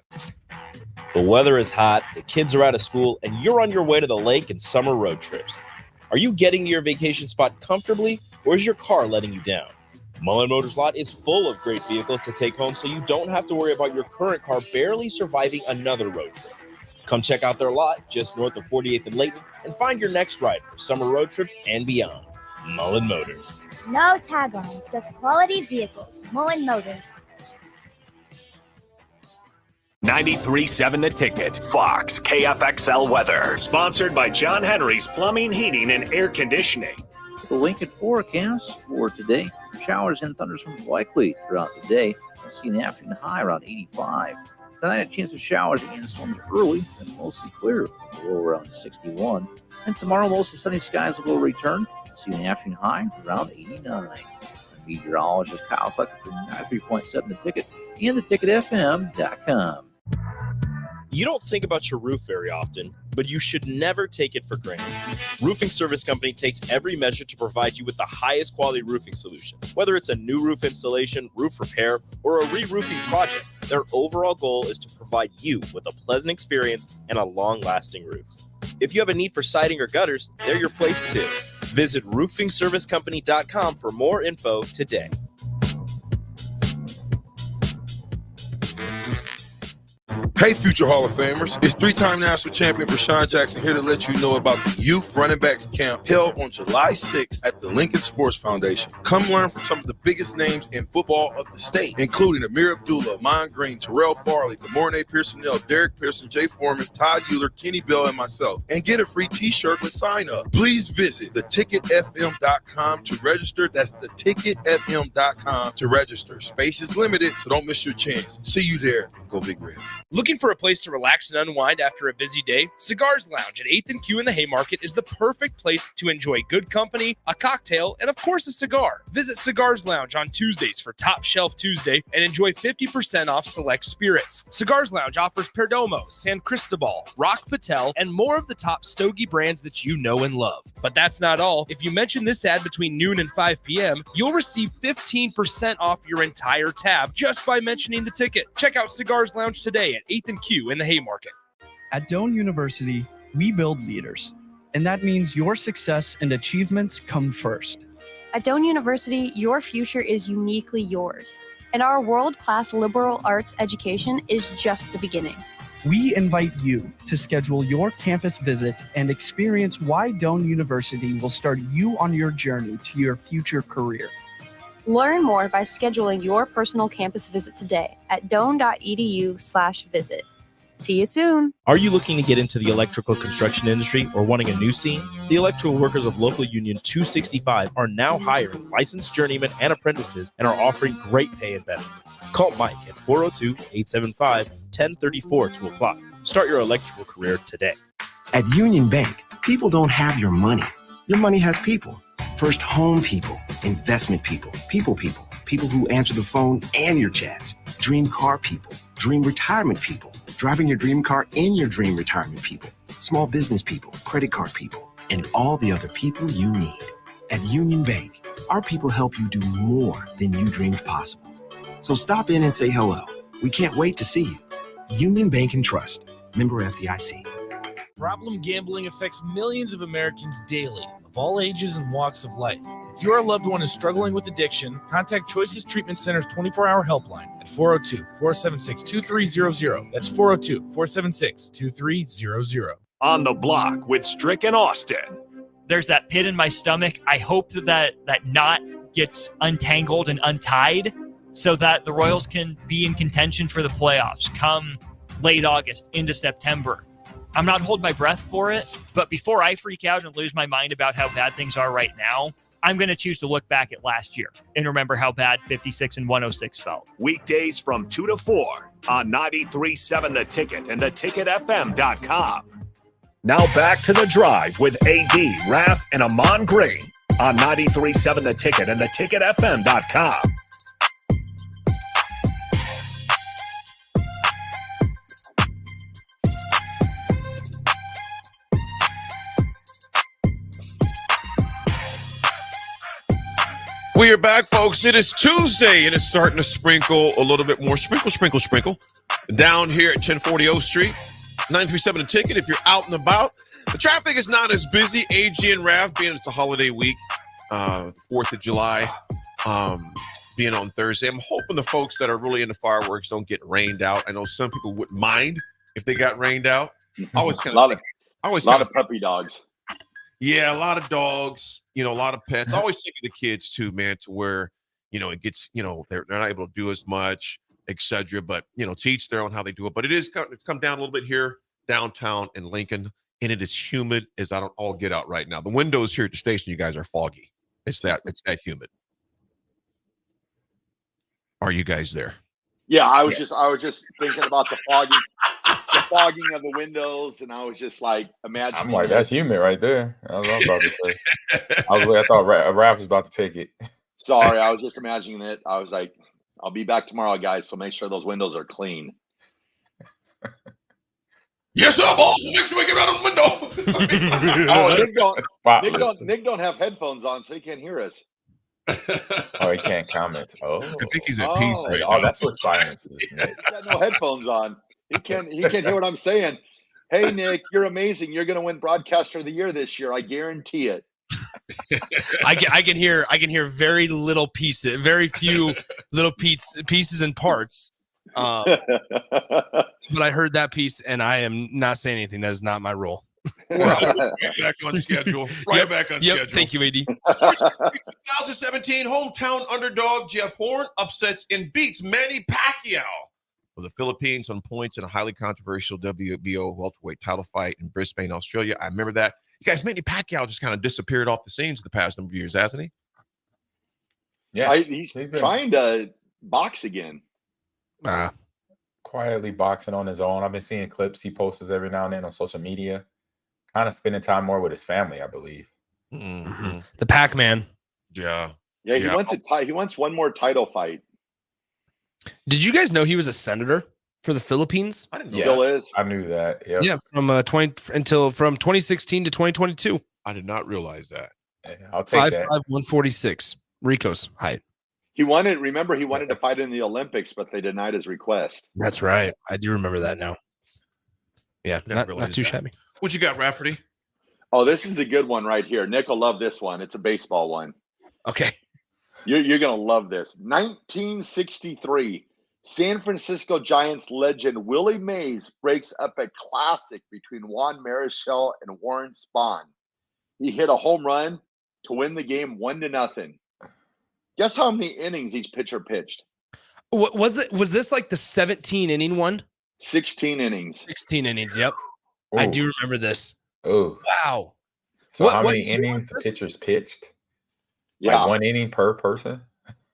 The weather is hot, the kids are out of school, and you're on your way to the lake and summer road trips. Are you getting to your vacation spot comfortably, or is your car letting you down? Mullen Motors Lot is full of great vehicles to take home, so you don't have to worry about your current car barely surviving another road trip. Come check out their lot just north of 48th and Layton and find your next ride for summer road trips and beyond. Mullen Motors. No tag-ons, just quality vehicles. Mullen Motors. 93.7 The Ticket, Fox, KFXL weather. Sponsored by John Henry's Plumbing, Heating, and Air Conditioning. The Lincoln forecast for today: showers and thunderstorms likely throughout the day. We'll see an afternoon high around 85. Tonight, a chance of showers and storms early and mostly clear, low around 61. And tomorrow, mostly sunny skies will return. We'll see an afternoon high around 89. Meteorologist Kyle Clucker for 93.7 The Ticket and theticketfm.com. You don't think about your roof very often, but you should never take it for granted. Roofing Service Company takes every measure to provide you with the highest quality roofing solution. Whether it's a new roof installation, roof repair, or a re-roofing project, their overall goal is to provide you with a pleasant experience and a long-lasting roof. If you have a need for siding or gutters, they're your place too. Visit roofingservicecompany.com for more info today. Hey, future Hall of Famers. It's three-time national champion Rashawn Jackson here to let you know about the Youth Running Backs Camp held on July 6th at the Lincoln Sports Foundation. Come learn from some of the biggest names in football of the state, including Amir Abdullah, Ahman Green, Terrell Farley, Demorne Pearson-Nell, Derek Pearson, Jay Foreman, Todd Euler, Kenny Bell, and myself, and get a free t-shirt with sign-up. Please visit theticketfm.com to register. That's theticketfm.com to register. Space is limited, so don't miss your chance. See you there, and go Big Red. Looking for a place to relax and unwind after a busy day? Cigars Lounge at 8th and Q in the Haymarket is the perfect place to enjoy good company, a cocktail, and of course a cigar. Visit Cigars Lounge on Tuesdays for Top Shelf Tuesday and enjoy 50% off select spirits. Cigars Lounge offers Perdomo, San Cristobal, Rock Patel, and more of the top stogie brands that you know and love. But that's not all. If you mention this ad between noon and 5 p.m., you'll receive 15% off your entire tab just by mentioning the ticket. Check out Cigars Lounge today at 8th and Q in the Haymarket. At Doane University, we build leaders, and that means your success and achievements come first. At Doane University, your future is uniquely yours, and our world-class liberal arts education is just the beginning. We invite you to schedule your campus visit and experience why Doane University will start you on your journey to your future career. Learn more by scheduling your personal campus visit today at doane.edu/visit. See you soon. Are you looking to get into the electrical construction industry or wanting a new scene? The Electrical Workers of Local Union 265 are now hiring licensed journeymen and apprentices and are offering great pay and benefits. Call Mike at 402-875-1034 to apply. Start your electrical career today. At Union Bank, people don't have your money. Your money has people. First home people, investment people, people who answer the phone and your chats, dream car people, dream retirement people, driving your dream car in your dream retirement people, small business people, credit card people, and all the other people you need. At Union Bank, our people help you do more than you dreamed possible. So stop in and say hello. We can't wait to see you. Union Bank and Trust, member FDIC. Problem gambling affects millions of Americans daily, of all ages and walks of life. If your loved one is struggling with addiction, contact Choices Treatment Center's 24-hour helpline at 402-476-2300. That's 402-476-2300. On the Block with Strick and Austin. There's that pit in my stomach. I hope that knot gets untangled and untied so that the Royals can be in contention for the playoffs come late August into September. I'm not holding my breath for it, but before I freak out and lose my mind about how bad things are right now, I'm going to choose to look back at last year and remember how bad 56 and 106 felt. Weekdays from 2 to 4 on 93.7 The Ticket and theticketfm.com. Now back to The Drive with AD, Raff, and Ahman Green on 93.7 The Ticket and theticketfm.com. We are back, folks. It is Tuesday, and it's starting to sprinkle a little bit more. Sprinkle. Down here at 1040 O Street, 937 The Ticket. If you're out and about, the traffic is not as busy. AG and Raff, being it's a holiday week, 4th of July, being on Thursday. I'm hoping the folks that are really into fireworks don't get rained out. I know some people wouldn't mind if they got rained out. A lot of puppy dogs. Yeah, a lot of dogs, a lot of pets. I always think of the kids too, man, to where, it gets, they're not able to do as much. etc. But to each their own how they do it. But it's come down a little bit here downtown in Lincoln, and it is humid as I don't all get out right now. The windows here at the station, you guys, are foggy. It's that humid. Are you guys there? Yeah, I was just thinking about the fogging of the windows, and I was just like imagining. I'm like, that's humid right there. I was about to say. I thought Raff was about to take it. Sorry, I was just imagining it. I was like, I'll be back tomorrow, guys, so make sure those windows are clean. Yes, sir, boss. Make sure we get out of the window. Nick don't have headphones on, so he can't hear us. Oh, he can't comment. Oh, I think he's at peace right now. That's what silence is, Nick. He's got no headphones on. He can't hear what I'm saying. Hey, Nick, you're amazing. You're going to win Broadcaster of the Year this year. I guarantee it. I can hear very little pieces, very few little pieces and parts. But I heard that piece, and I am not saying anything. That is not my role. Right back on schedule. Back on schedule. Thank you, AD. 2017 hometown underdog Jeff Horn upsets and beats Manny Pacquiao of the Philippines on points in a highly controversial WBO welterweight title fight in Brisbane, Australia. I remember that. You guys, Manny Pacquiao just kind of disappeared off the scenes the past number of years, hasn't he? Yeah, he's trying to box again. Quietly boxing on his own. I've been seeing clips he posts every now and then on social media. Kind of spending time more with his family, I believe. Mm-hmm. The Pac-Man. Yeah. He wants one more title fight. Did you guys know he was a senator for the Philippines? I didn't know. Still is. I knew that. Yep. Yeah, from 2016 to 2022. I did not realize that. I'll take 5'5", that. 146. Rico's height. He wanted to fight in the Olympics, but they denied his request. That's right. I do remember that now. Yeah, not too shabby. What you got, Rafferty? Oh, this is a good one right here. Nick will love this one. It's a baseball one. Okay. You're going to love this. 1963, San Francisco Giants legend Willie Mays breaks up a classic between Juan Marichal and Warren Spahn. He hit a home run to win the game 1-0. Guess how many innings each pitcher pitched? What was it? Was this like the 17 inning one? 16 innings. 16 innings. Yep. Ooh. I do remember this. Oh, wow. So how many innings the pitchers pitched? Yeah, like 1 inning per person.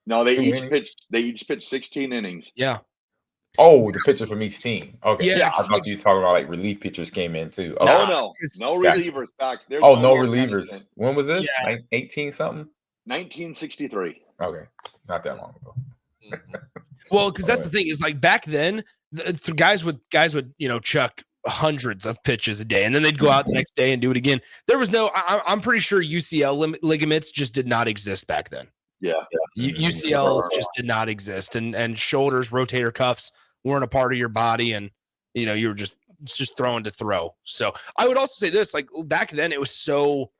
No, they each pitched 16 innings. Yeah. Oh, the pitchers from each team. Okay. Yeah. I thought you were talking about like relief pitchers came in too. Okay. No relievers back there. Oh, no relievers. When was this? Yeah. 18 something? 1963. Okay, not that long ago. Well, because that's the thing is like back then, the guys would chuck hundreds of pitches a day, and then they'd go out the next day and do it again. There was no. I'm pretty sure UCL ligaments just did not exist back then. Yeah. UCLs just did not exist, and shoulders, rotator cuffs weren't a part of your body, and you were just throwing to throw. So I would also say this: like back then, it was so.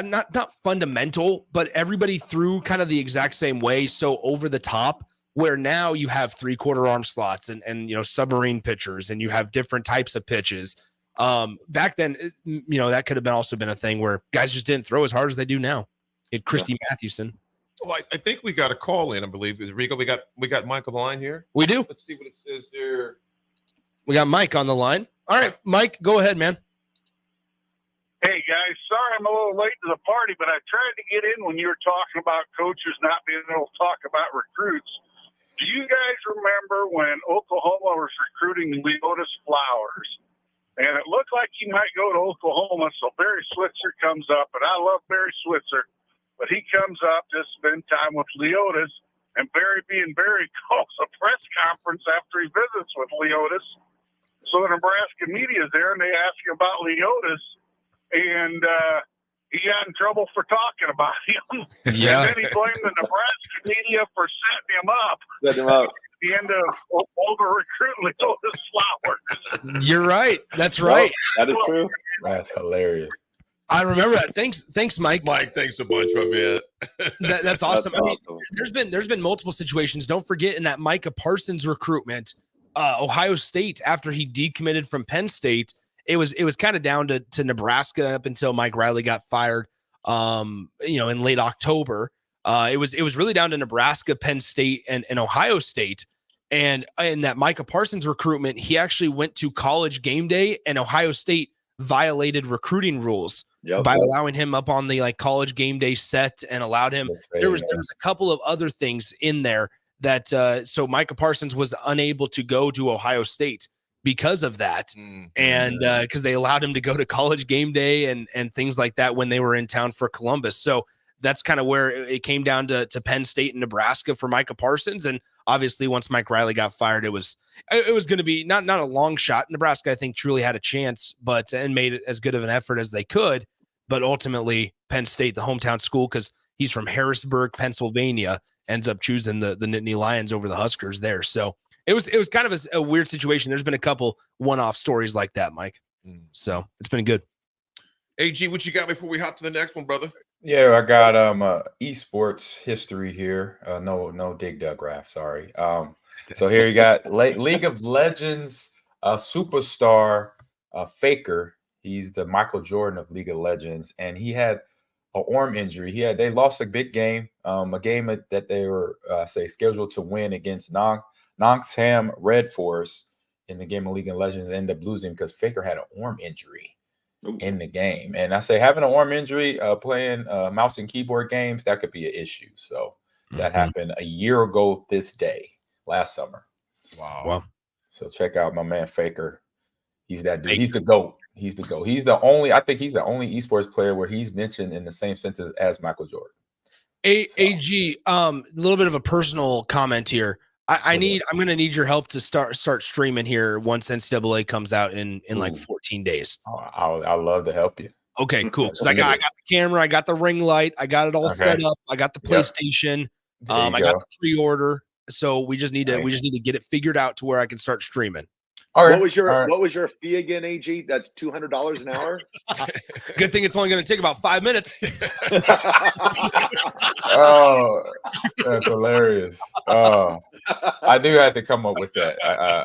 Not fundamental, but everybody threw kind of the exact same way, so over the top, where now you have 3/4 arm slots and submarine pitchers, and you have different types of pitches. Back then, that could have also been a thing where guys just didn't throw as hard as they do now. You had Christy Mathewson. Well, I think we got a call in, I believe. Is Rico? We got Mike on the line here. We do. Let's see what it says there. We got Mike on the line. All right, Mike, go ahead, man. Hey, guys, sorry I'm a little late to the party, but I tried to get in when you were talking about coaches not being able to talk about recruits. Do you guys remember when Oklahoma was recruiting Leotis Flowers? And it looked like he might go to Oklahoma, so Barry Switzer comes up, and I love Barry Switzer, but he comes up to spend time with Leotis, and Barry being Barry calls a press conference after he visits with Leotis. So the Nebraska media is there, and they ask him about Leotis. And he got in trouble for talking about him. Yeah. And then he blamed the Nebraska media for setting him up. Set him up. The end of over recruiting Leotis Flowers. You're right. That's right. That is true. That's hilarious. I remember that. Thanks, Mike. Mike, thanks a bunch, my man. That's awesome. That's I mean, there's been multiple situations. Don't forget in that Micah Parsons recruitment, Ohio State, after he decommitted from Penn State, it was kind of down to Nebraska up until Mike Riley got fired. In late October. It was really down to Nebraska, Penn State, and Ohio State. And in that Micah Parsons recruitment, he actually went to College game day, and Ohio State violated recruiting rules by allowing him up on the College game day set and allowed him. There was a couple of other things in there that so Micah Parsons was unable to go to Ohio State because of that. And because they allowed him to go to College game day and things like that when they were in town for Columbus. So that's kind of where it came down to Penn State and Nebraska for Micah Parsons. And obviously once Mike Riley got fired, it was going to be not a long shot. Nebraska, I think, truly had a chance, and made it as good of an effort as they could. But ultimately Penn State, the hometown school, because he's from Harrisburg, Pennsylvania, ends up choosing the Nittany Lions over the Huskers there. So it was kind of a weird situation. There's been a couple one-off stories like that, Mike. So it's been good. AG, what you got before we hop to the next one, brother? Yeah, I got esports history here. No dig dug Raff, sorry. So here you got League of Legends superstar Faker. He's the Michael Jordan of League of Legends, and he had an arm injury. They lost a big game, a game that they were scheduled to win against Nottingham Red Force in the game of League of Legends. Ended up losing because Faker had an arm injury in the game. And I say having an arm injury, playing mouse and keyboard games, that could be an issue. So that happened a year ago this day, last summer. Wow. So check out my man Faker. He's that dude. He's the GOAT. He's the GOAT. I think he's the only esports player where he's mentioned in the same sentence as Michael Jordan. AG, a little bit of a personal comment here. I'm going to need your help to start streaming here once NCAA comes out in like 14 days. I'll love to help you. Okay, cool. Because I got the camera, I got the ring light, I got it all set up, I got the PlayStation, I got the pre-order. So we just need to get it figured out to where I can start streaming. What was your fee again, AG? That's $200 an hour. Good thing it's only going to take about 5 minutes. Oh, that's hilarious. Oh, I do have to come up with that.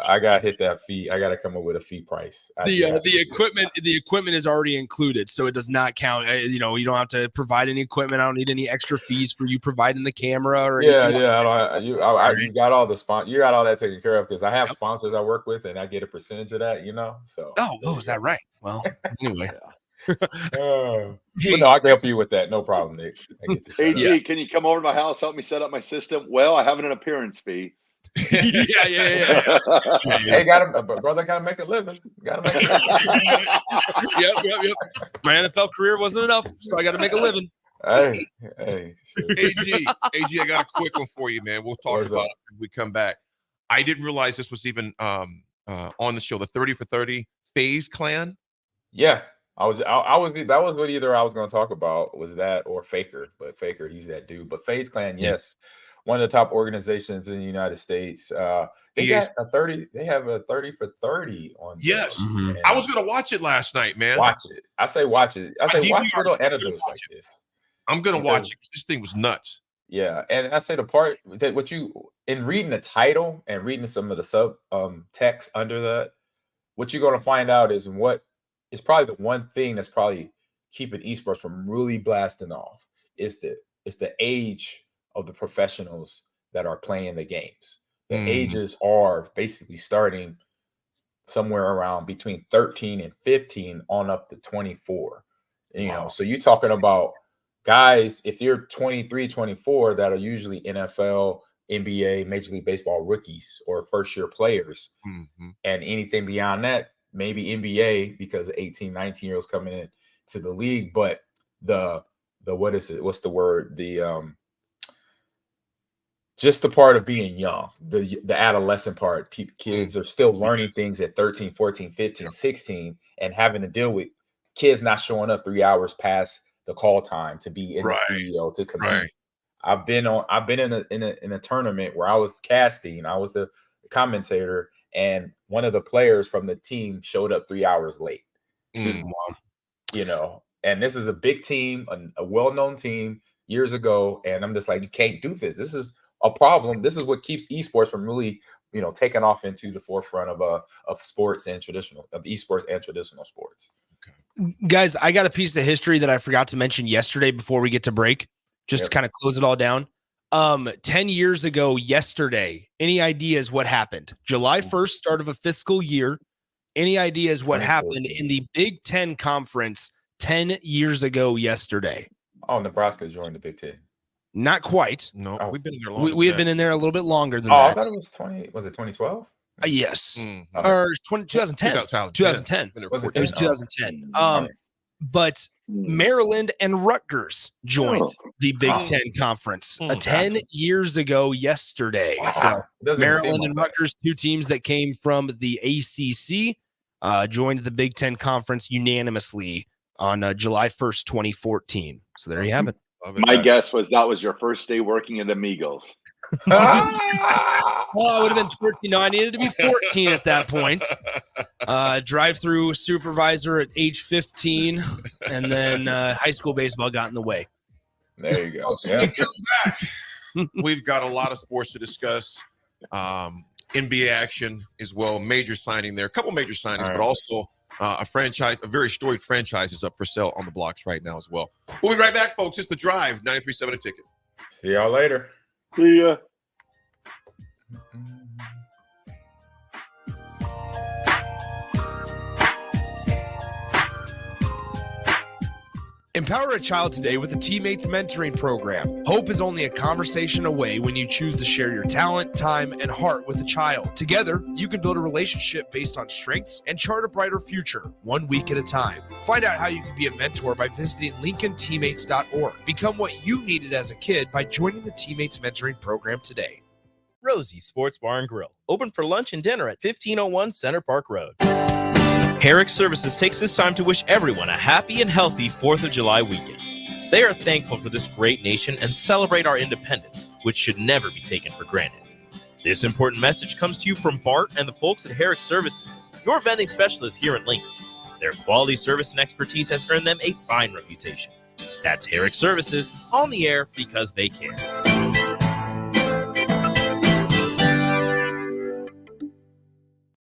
I got to hit that fee. I got to come up with a fee price. The equipment is already included, so it does not count. You don't have to provide any equipment. I don't need any extra fees for you providing the camera or anything. You got all the you got all that taken care of because I have sponsors I work with and I get a percentage of that. So. Oh, is that right? Well, anyway. But no, I can help you with that. No problem, Nick. AG, can you come over to my house, help me set up my system? Well, I have an appearance fee. Yeah. Hey, brother, gotta make a living. Yep. My NFL career wasn't enough, so I got to make a living. Hey, sure. AG, I got a quick one for you, man. We'll talk about it when we come back. I didn't realize this was even on the show. The 30 for 30 FaZe Clan. Yeah. That was what either I was going to talk about was that or Faker, but Faker, he's that dude. But FaZe Clan, yes, one of the top organizations in the United States. They have a 30 for 30 on. Yes, I was going to watch it last night, man. Watch it. I say watch it. Watch little anecdotes like this. I'm going to watch it. This thing was nuts. Yeah, and I say the part that in reading the title and reading some of the sub text under that, what you're going to find out is it's probably the one thing that's probably keeping esports from really blasting off is the age of the professionals that are playing the games. The ages are basically starting somewhere around between 13 and 15 on up to 24. So you're talking about guys, if you're 23, 24, that are usually NFL, NBA, Major League Baseball rookies or first-year players. And anything beyond that, maybe NBA because 18, 19-year-olds coming in to the league. But what is it? What's the word? Just the part of being young, the adolescent part. Kids are still learning things at 13, 14, 15, 16 and having to deal with kids not showing up 3 hours past the call time to be in the studio to compete. Right. I've been in a tournament where I was casting. I was the commentator, and one of the players from the team showed up 3 hours late. And this is a big team, a well-known team years ago. And I'm just like, you can't do this. This is a problem. This is what keeps esports from really, taking off into the forefront of sports and esports and traditional sports. Guys, I got a piece of history that I forgot to mention yesterday before we get to break, just to kind of close it all down. 10 years ago yesterday, any ideas what happened? July 1st, start of a fiscal year. Any ideas what happened in the Big Ten Conference 10 years ago yesterday? Oh, Nebraska joined the Big Ten. Not quite. No, we've been in there longer. We have been in there a little bit longer than that. that. I thought it was 20. Was it 2012? Yes. Or 2010. 2010. Was it It was 2010. But Maryland and Rutgers joined the Big Ten Conference 10 years ago yesterday. Wow. So Maryland and Rutgers, two teams that came from the ACC, joined the Big Ten Conference unanimously on July 1st, 2014. So there you have it. My guess was that was your first day working at Amigos. Well, I would have been 13. No, I needed to be 14 at that point. Drive-through supervisor at age 15, and then high school baseball got in the way. There you go. So we've got a lot of sports to discuss. NBA action as well. Major signing there. A couple major signings, but also a very storied franchise is up for sale on the blocks right now as well. We'll be right back, folks. It's The Drive, 93.7 A Ticket. See y'all later. See ya. Empower a child today with the Teammates Mentoring Program. Hope is only a conversation away when you choose to share your talent, time, and heart with a child. Together, you can build a relationship based on strengths and chart a brighter future, 1 week at a time. Find out how you can be a mentor by visiting LincolnTeammates.org. Become what you needed as a kid by joining the Teammates Mentoring Program today. Rosie Sports Bar and Grill, open for lunch and dinner at 1501 Center Park Road. Herrick Services takes this time to wish everyone a happy and healthy 4th of July weekend. They are thankful for this great nation and celebrate our independence, which should never be taken for granted. This important message comes to you from Bart and the folks at Herrick Services, your vending specialists here in Lincoln. Their quality service and expertise has earned them a fine reputation. That's Herrick Services, on the air because they care.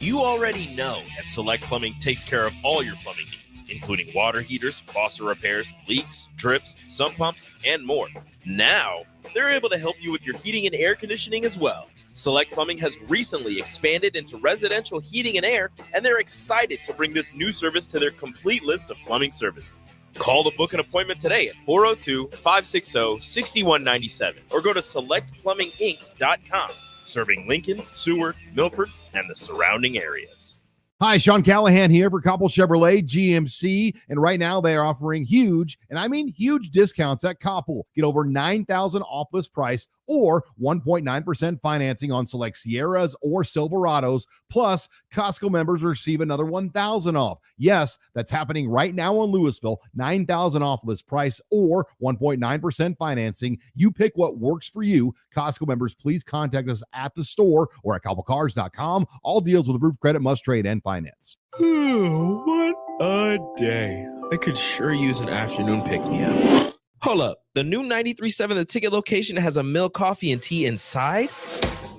You already know that Select Plumbing takes care of all your plumbing needs, including water heaters, faucet repairs, leaks, drips, sump pumps, and more. Now, they're able to help you with your heating and air conditioning as well. Select Plumbing has recently expanded into residential heating and air, and they're excited to bring this new service to their complete list of plumbing services. Call to book an appointment today at 402-560-6197 or go to selectplumbinginc.com. Serving Lincoln, Seward, Milford, and the surrounding areas. Hi, Sean Callahan here for Koppel Chevrolet GMC, and right now they are offering huge, and I mean huge discounts at Koppel. Get over $9,000 off list price or 1.9% financing on select Sierras or Silverados, plus Costco members receive another $1,000 off. Yes, that's happening right now in Louisville, $9,000 off list price or 1.9% financing. You pick what works for you. Costco members, please contact us at the store or at koppelcars.com. All deals with approved credit must trade and finance. What a day. I could sure use an afternoon pick-me-up. Hold up. The new 93.7 The Ticket location has a milk, coffee, and tea inside?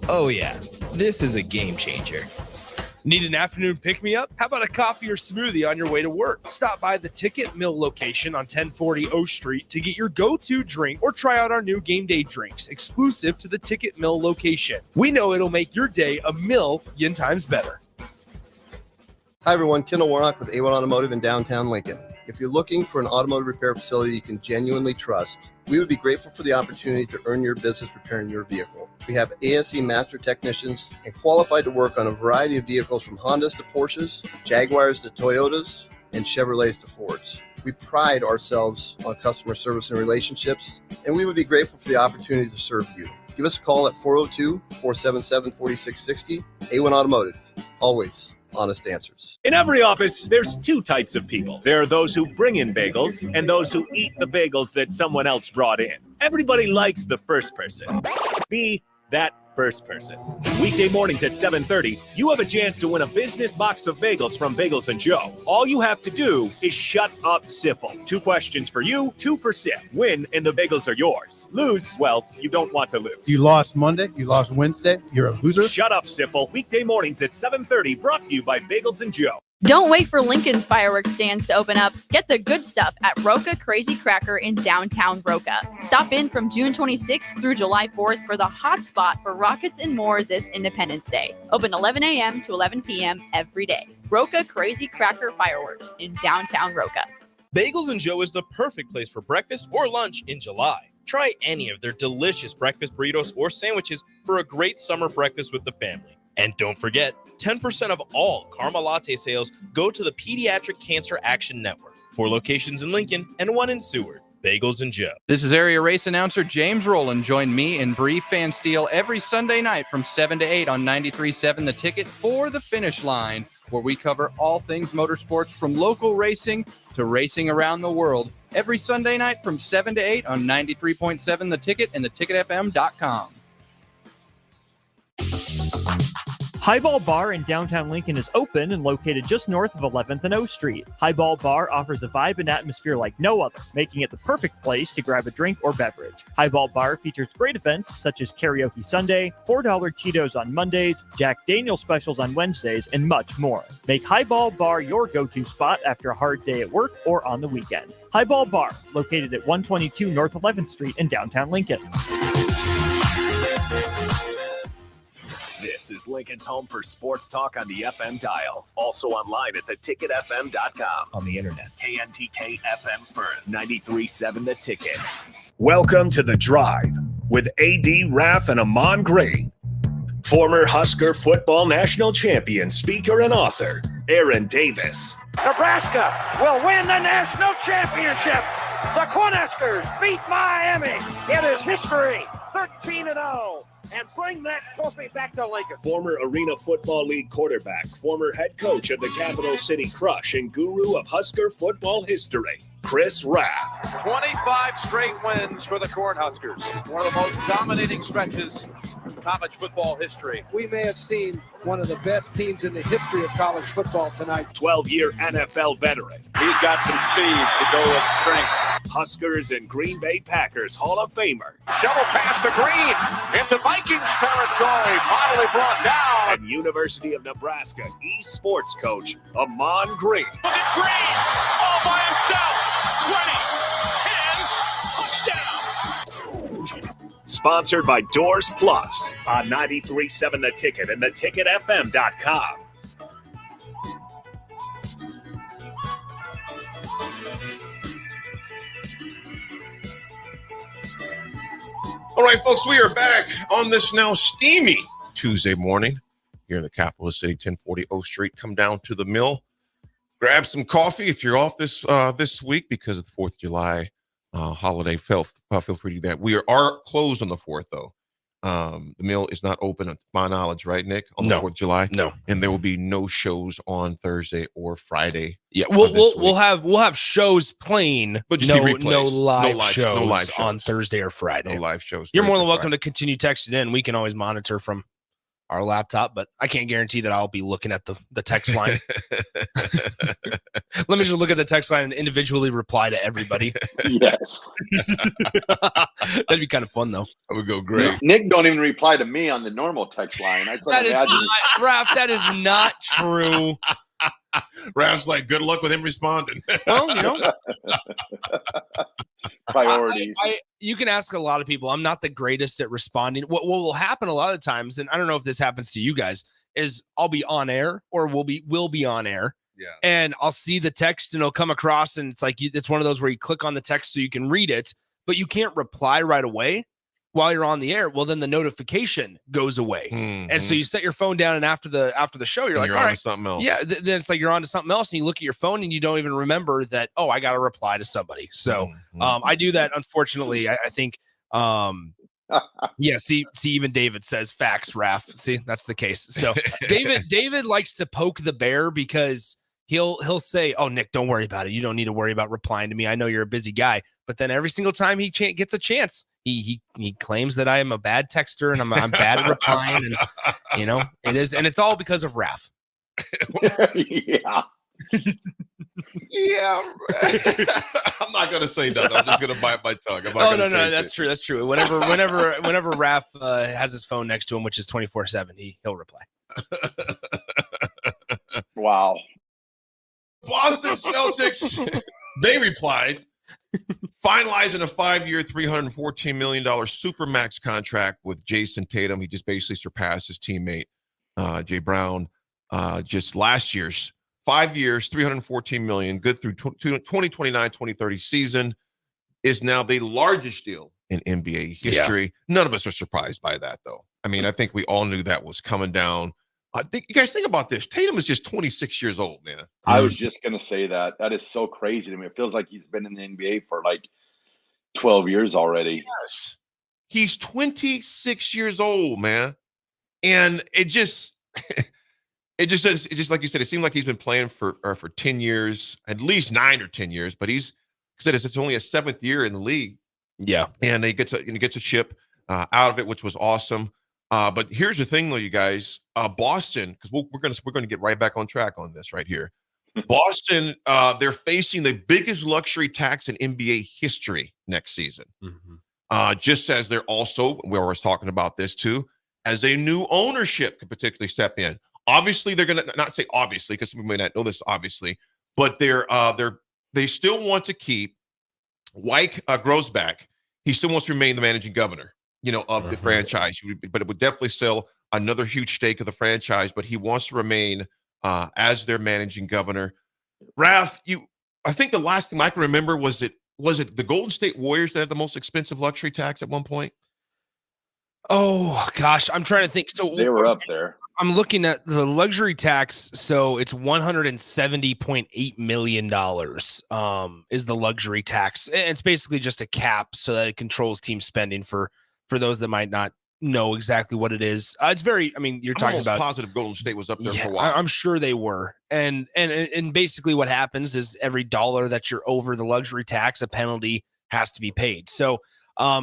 Oh, yeah. This is a game changer. Need an afternoon pick-me-up? How about a coffee or smoothie on your way to work? Stop by the Ticket Mill location on 1040 O Street to get your go-to drink or try out our new game day drinks, exclusive to the Ticket Mill location. We know it'll make your day a million times better. Hi, everyone. Kendall Warnock with A1 Automotive in downtown Lincoln. If you're looking for an automotive repair facility you can genuinely trust, we would be grateful for the opportunity to earn your business repairing your vehicle. We have ASE master technicians and qualified to work on a variety of vehicles from Hondas to Porsches, Jaguars to Toyotas, and Chevrolets to Fords. We pride ourselves on customer service and relationships, and we would be grateful for the opportunity to serve you. Give us a call at 402-477-4660. A1 Automotive. Always honest answers. In every office, there's two types of people. There are those who bring in bagels and those who eat the bagels that someone else brought in. Everybody likes the first person. Be that first person. Weekday mornings at 7:30, you have a chance to win a business box of bagels from Bagels & Joe. All you have to do is shut up, Sipple. 2 questions for you, 2 for Sip. Win, and the bagels are yours. Lose, well, you don't want to lose. You lost Monday, you lost Wednesday, you're a loser. Shut up, Sipple. Weekday mornings at 7:30, brought to you by Bagels & Joe. Don't wait for Lincoln's fireworks stands to open up. Get the good stuff at Roca Crazy Cracker in downtown Roca. Stop in from June 26th through July 4th for the hot spot for rockets and more this Independence Day. Open 11 a.m. to 11 p.m. every day. Roca Crazy Cracker Fireworks in downtown Roca. Bagels and Joe is the perfect place for breakfast or lunch in July. Try any of their delicious breakfast burritos or sandwiches for a great summer breakfast with the family. And don't forget, 10% of all Karma Latte sales go to the Pediatric Cancer Action Network. 4 locations in Lincoln and 1 in Seward. Bagels and Joe. This is area race announcer James Rowland. Join me and Bree Fansteel every Sunday night from 7 to 8 on 93.7 The Ticket for the Finish Line, where we cover all things motorsports from local racing to racing around the world. Every Sunday night from 7 to 8 on 93.7 The Ticket and theticketfm.com. Highball Bar in downtown Lincoln is open and located just north of 11th and O Street. Highball Bar offers a vibe and atmosphere like no other, making it the perfect place to grab a drink or beverage. Highball Bar features great events such as Karaoke Sunday, $4 Tito's on Mondays, Jack Daniel's specials on Wednesdays, and much more. Make Highball Bar your go-to spot after a hard day at work or on the weekend. Highball Bar, located at 122 North 11th Street in downtown Lincoln. This is Lincoln's home for sports talk on the FM dial. Also online at theticketfm.com. On the internet. KNTK FM Firth, 93.7 The Ticket. Welcome to The Drive with A.D. Raff and Ahman Green. Former Husker football national champion, speaker, and author, Aaron Davis. Nebraska will win the national championship. The Cornhuskers beat Miami. It is history, 13-0. And bring that trophy back to Lincoln. Former Arena Football League quarterback, former head coach of the Capital City Crush, and guru of Husker football history, Chris Raff. 25 straight wins for the Cornhuskers. One of the most dominating stretches in college football history. We may have seen one of the best teams in the history of college football tonight. 12-year NFL veteran. He's got some speed to go with strength. Huskers and Green Bay Packers Hall of Famer. Shovel pass to Green into Vikings territory. Finally brought down. And University of Nebraska eSports coach, Ahman Green. Look at Green all by himself. 20, 10, touchdown. Sponsored by Doors Plus on 93.7 The Ticket and theticketfm.com. All right, folks, we are back on this now steamy Tuesday morning here in the capital city, 1040 O Street. Come down to the mill, grab some coffee if you're off this week because of the 4th of July holiday. Feel free to do that. We are closed on the 4th, though. The mill is not open, to my knowledge, right, Nick? On the 4th of July? No. And there will be no shows on Thursday or Friday. Yeah, we'll have shows playing, but just no live shows shows on Thursday or Friday. No live shows. You're more than welcome to continue texting in. We can always monitor from our laptop, but I can't guarantee that I'll be looking at the text line. Let me just look at the text line and individually reply to everybody. Yes. That'd be kind of fun, though. That would go great. Nick don't even reply to me on the normal text line. That is not, Raff, that is not true. Raff's like, good luck with him responding. Well, you know. Priorities. You can ask a lot of people. I'm not the greatest at responding. What will happen a lot of times, and I don't know if this happens to you guys, is I'll be on air or we'll be on air. Yeah. And I'll see the text and it'll come across and it's like it's one of those where you click on the text so you can read it, but you can't reply right away while you're on the air. Well, then the notification goes away. Mm-hmm. And so you set your phone down and after the show, you're like, all right, something else. Yeah, then it's like you're on to something else and you look at your phone and you don't even remember that, oh, I got to reply to somebody. So I do that. Unfortunately, I think, yeah, see, even David says facts, Raff. See, that's the case. So David likes to poke the bear because he'll say, oh, Nick, don't worry about it. You don't need to worry about replying to me. I know you're a busy guy. But then every single time he gets a chance, he claims that I am a bad texter and I'm bad at replying. And, you know, it is. And it's all because of Raff. Yeah. Yeah. I'm not going to say nothing. I'm just going to bite my tongue. No, that's true. That's true. Whenever Raff has his phone next to him, which is 24/7, he'll reply. Wow. Boston Celtics, they replied, finalizing a 5-year, $314 million supermax contract with Jason Tatum. He just basically surpassed his teammate, Jay Brown, just last year's 5 years, $314 million, good through 2029, 2030 season, is now the largest deal in NBA history. Yeah. None of us are surprised by that, though. I mean, I think we all knew that was coming down. You guys think about this. Tatum is just 26 years old, man. I was just going to say that. That is so crazy to me. It feels like he's been in the NBA for like 12 years already. Yes. He's 26 years old, man. And it just like you said, it seemed like he's been playing for 10 years, at least 9 or 10 years, but it's only a 7th year in the league. Yeah. And he gets a chip out of it, which was awesome. But here's the thing, though, you guys. Boston, because we're going to get right back on track on this right here. Boston, they're facing the biggest luxury tax in NBA history next season. Just as they're also, we were talking about this too, as a new ownership could particularly step in. Obviously, they're going to not say obviously, because we may not know this obviously, but they still want to keep Wyke Grosbeck. He still wants to remain the managing governor, of the franchise, but it would definitely sell another huge stake of the franchise, but he wants to remain as their managing governor. Raff, I think the last thing I can remember was it the Golden State Warriors that had the most expensive luxury tax at one point? Oh gosh, I'm trying to think. So they were up there. I'm looking at the luxury tax. So it's $170.8 million is the luxury tax. It's basically just a cap so that it controls team spending for those that might not know exactly what it is. It's very, you're talking about positive Golden State was up there for a while. I'm sure they were. And basically what happens is every dollar that you're over the luxury tax, a penalty has to be paid. So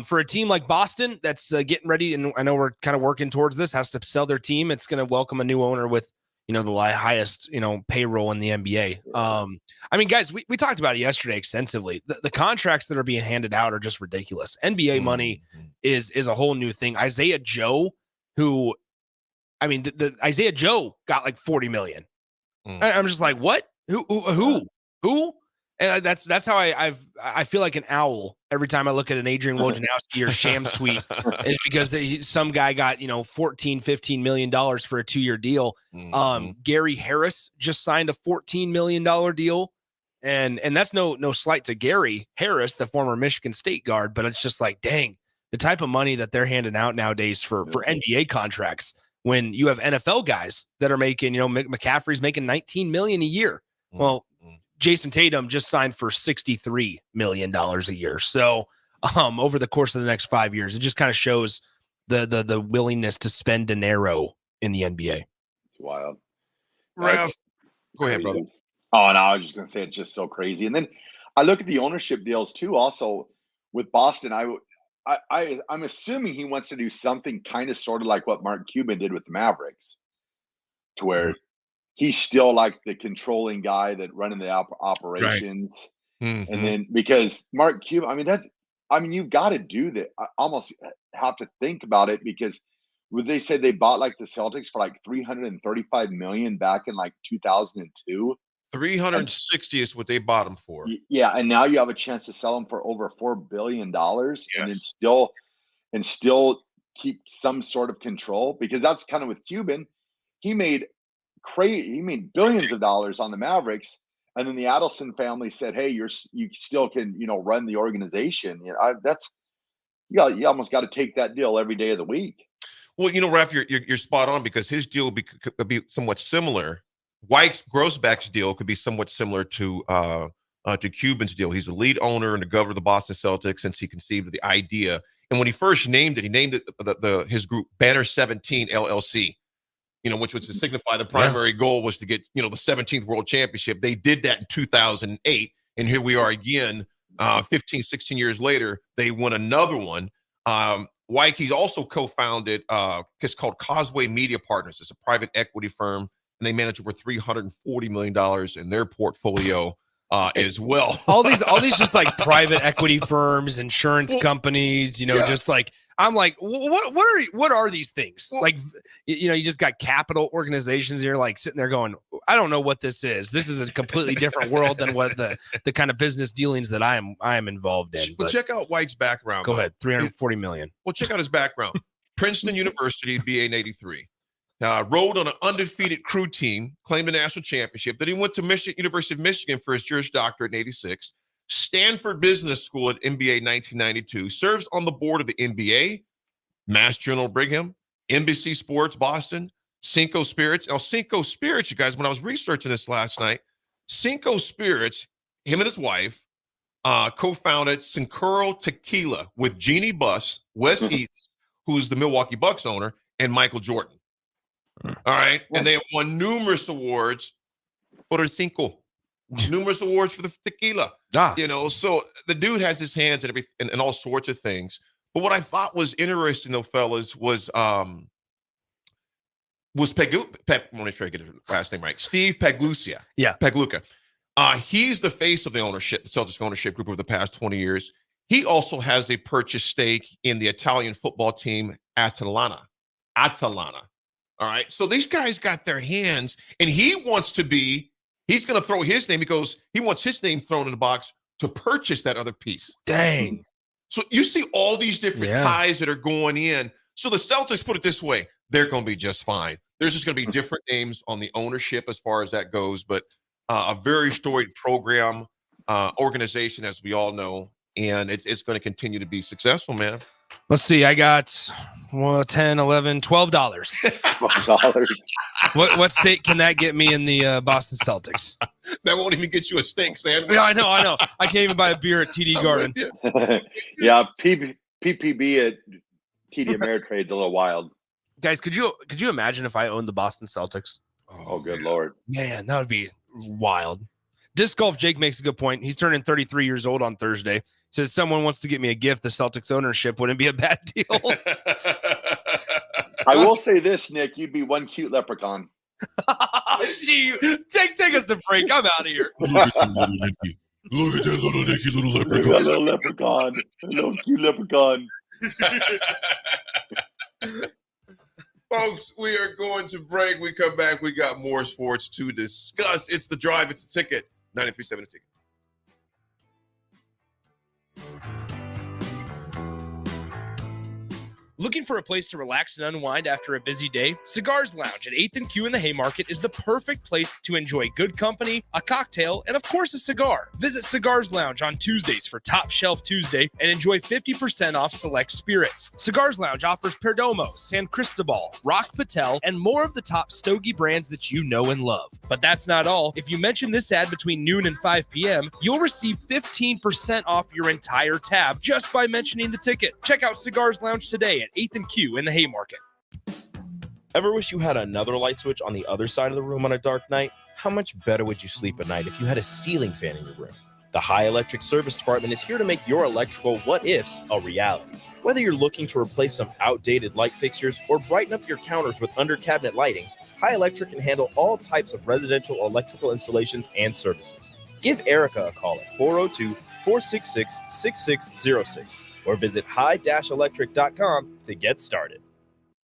for a team like Boston that's getting ready, and I know we're kind of working towards this, has to sell their team. It's going to welcome a new owner with, the highest, payroll in the NBA. Guys, we talked about it yesterday extensively. The contracts that are being handed out are just ridiculous. NBA money is a whole new thing. Isaiah Joe, the Isaiah Joe got like $40 million. I'm just like, what? Who? And that's how I feel like an owl every time I look at an Adrian Wojnarowski or Shams tweet is because some guy got, $14-15 million for a 2-year deal. Gary Harris just signed a $14 million deal. And that's no slight to Gary Harris, the former Michigan State guard, but it's just like, dang, the type of money that they're handing out nowadays for NBA contracts when you have NFL guys that are making, McCaffrey's making $19 million a year. Well, Jason Tatum just signed for $63 million a year. So over the course of the next 5 years, it just kind of shows the willingness to spend dinero in the NBA. It's wild. Raff, go ahead, brother. Oh, no, I was just going to say it's just so crazy. And then I look at the ownership deals too. Also with Boston, I'm assuming he wants to do something kind of sort of like what Mark Cuban did with the Mavericks, to where he's still like the controlling guy that running the operations. Right. And then because Mark Cuban, you've got to do that. I almost have to think about it because they said they bought like the Celtics for like $335 million back in like 2002. 360 is what they bought them for. Yeah. And now you have a chance to sell them for over $4 billion and then still keep some sort of control, because that's kind of with Cuban. He made billions of dollars on the Mavericks, and then the Adelson family said, "Hey, you still can run the organization." You almost got to take that deal every day of the week. Well, Raff, you're spot on, because his deal could be somewhat similar. Wyke Grosbeck's deal could be somewhat similar to Cuban's deal. He's the lead owner and the governor of the Boston Celtics since he conceived of the idea. And when he first named it, he named it his group Banner 17 LLC. Which was to signify the primary goal was to get, the 17th World Championship. They did that in 2008, and here we are again, 15, 16 years later, they won another one. Wyke, he's also co-founded, it's called Causeway Media Partners. It's a private equity firm, and they manage over $340 million in their portfolio. as well. all these just like private equity firms, insurance companies, just like, I'm like, what are these things? Like, you just got capital organizations. You're like sitting there going, I don't know what this is. This is a completely different world than what the kind of business dealings that I am involved in. Well, check out White's background. Go ahead. 340 million. Well, check out his background. Princeton University, BA in 83. Rode on an undefeated crew team, claimed a national championship. Then he went to University of Michigan for his Juris Doctorate in 86. Stanford Business School at MBA 1992. Serves on the board of the NBA, Mass General Brigham, NBC Sports Boston, Cinco Spirits. Now, Cinco Spirits, you guys, when I was researching this last night, Cinco Spirits, him and his wife, co-founded Cinco Tequila with Jeannie Buss, Wes Eats, who's the Milwaukee Bucks owner, and Michael Jordan. All right. And they have won numerous awards for the Cinco. Numerous awards for the tequila. So the dude has his hands in and all sorts of things. But what I thought was interesting, though, fellas, was let me try to get his last name right. Steve Pagluccia. Yeah. Paglucca. He's the face of the Celtics ownership group over the past 20 years. He also has a purchase stake in the Italian football team Atalanta. All right. So these guys got their hands, and he's going to throw his name. He wants his name thrown in the box to purchase that other piece. Dang. So you see all these different ties that are going in. So the Celtics, put it this way, they're going to be just fine. There's just going to be different names on the ownership as far as that goes, but a very storied program, organization, as we all know, and it's going to continue to be successful, man. Let's see. I got $10, $11, $12. $12. What state can that get me in the Boston Celtics? That won't even get you a steak sandwich. Yeah, I know. I can't even buy a beer at TD Garden. Yeah, PPB at TD Ameritrade's a little wild. Guys, could you imagine if I owned the Boston Celtics? Oh, good Lord. Man, that would be wild. Disc Golf Jake makes a good point. He's turning 33 years old on Thursday. Says someone wants to get me a gift. The Celtics ownership wouldn't be a bad deal. I will say this, Nick. You'd be one cute leprechaun. Gee, take us to break. I'm out of here. Look at that little Nicky, little leprechaun. Little leprechaun. Little cute leprechaun. Folks, we are going to break. We come back. We got more sports to discuss. It's The Drive. It's The Ticket. 93.7 The Ticket. Looking for a place to relax and unwind after a busy day? Cigars Lounge at 8th and Q in the Haymarket is the perfect place to enjoy good company, a cocktail, and of course a cigar. Visit Cigars Lounge on Tuesdays for Top Shelf Tuesday and enjoy 50% off select spirits. Cigars Lounge offers Perdomo, San Cristobal, Rock Patel, and more of the top stogie brands that you know and love. But that's not all. If you mention this ad between noon and 5 p.m., you'll receive 15% off your entire tab just by mentioning the ticket. Check out Cigars Lounge today at 8th and Q in the Haymarket. Ever wish you had another light switch on the other side of the room on a dark night? How much better would you sleep at night if you had a ceiling fan in your room? The High Electric Service Department is here to make your electrical what-ifs a reality. Whether you're looking to replace some outdated light fixtures or brighten up your counters with under-cabinet lighting, High Electric can handle all types of residential electrical installations and services. Give Erica a call at 402-466-6606 or visit high-electric.com to get started.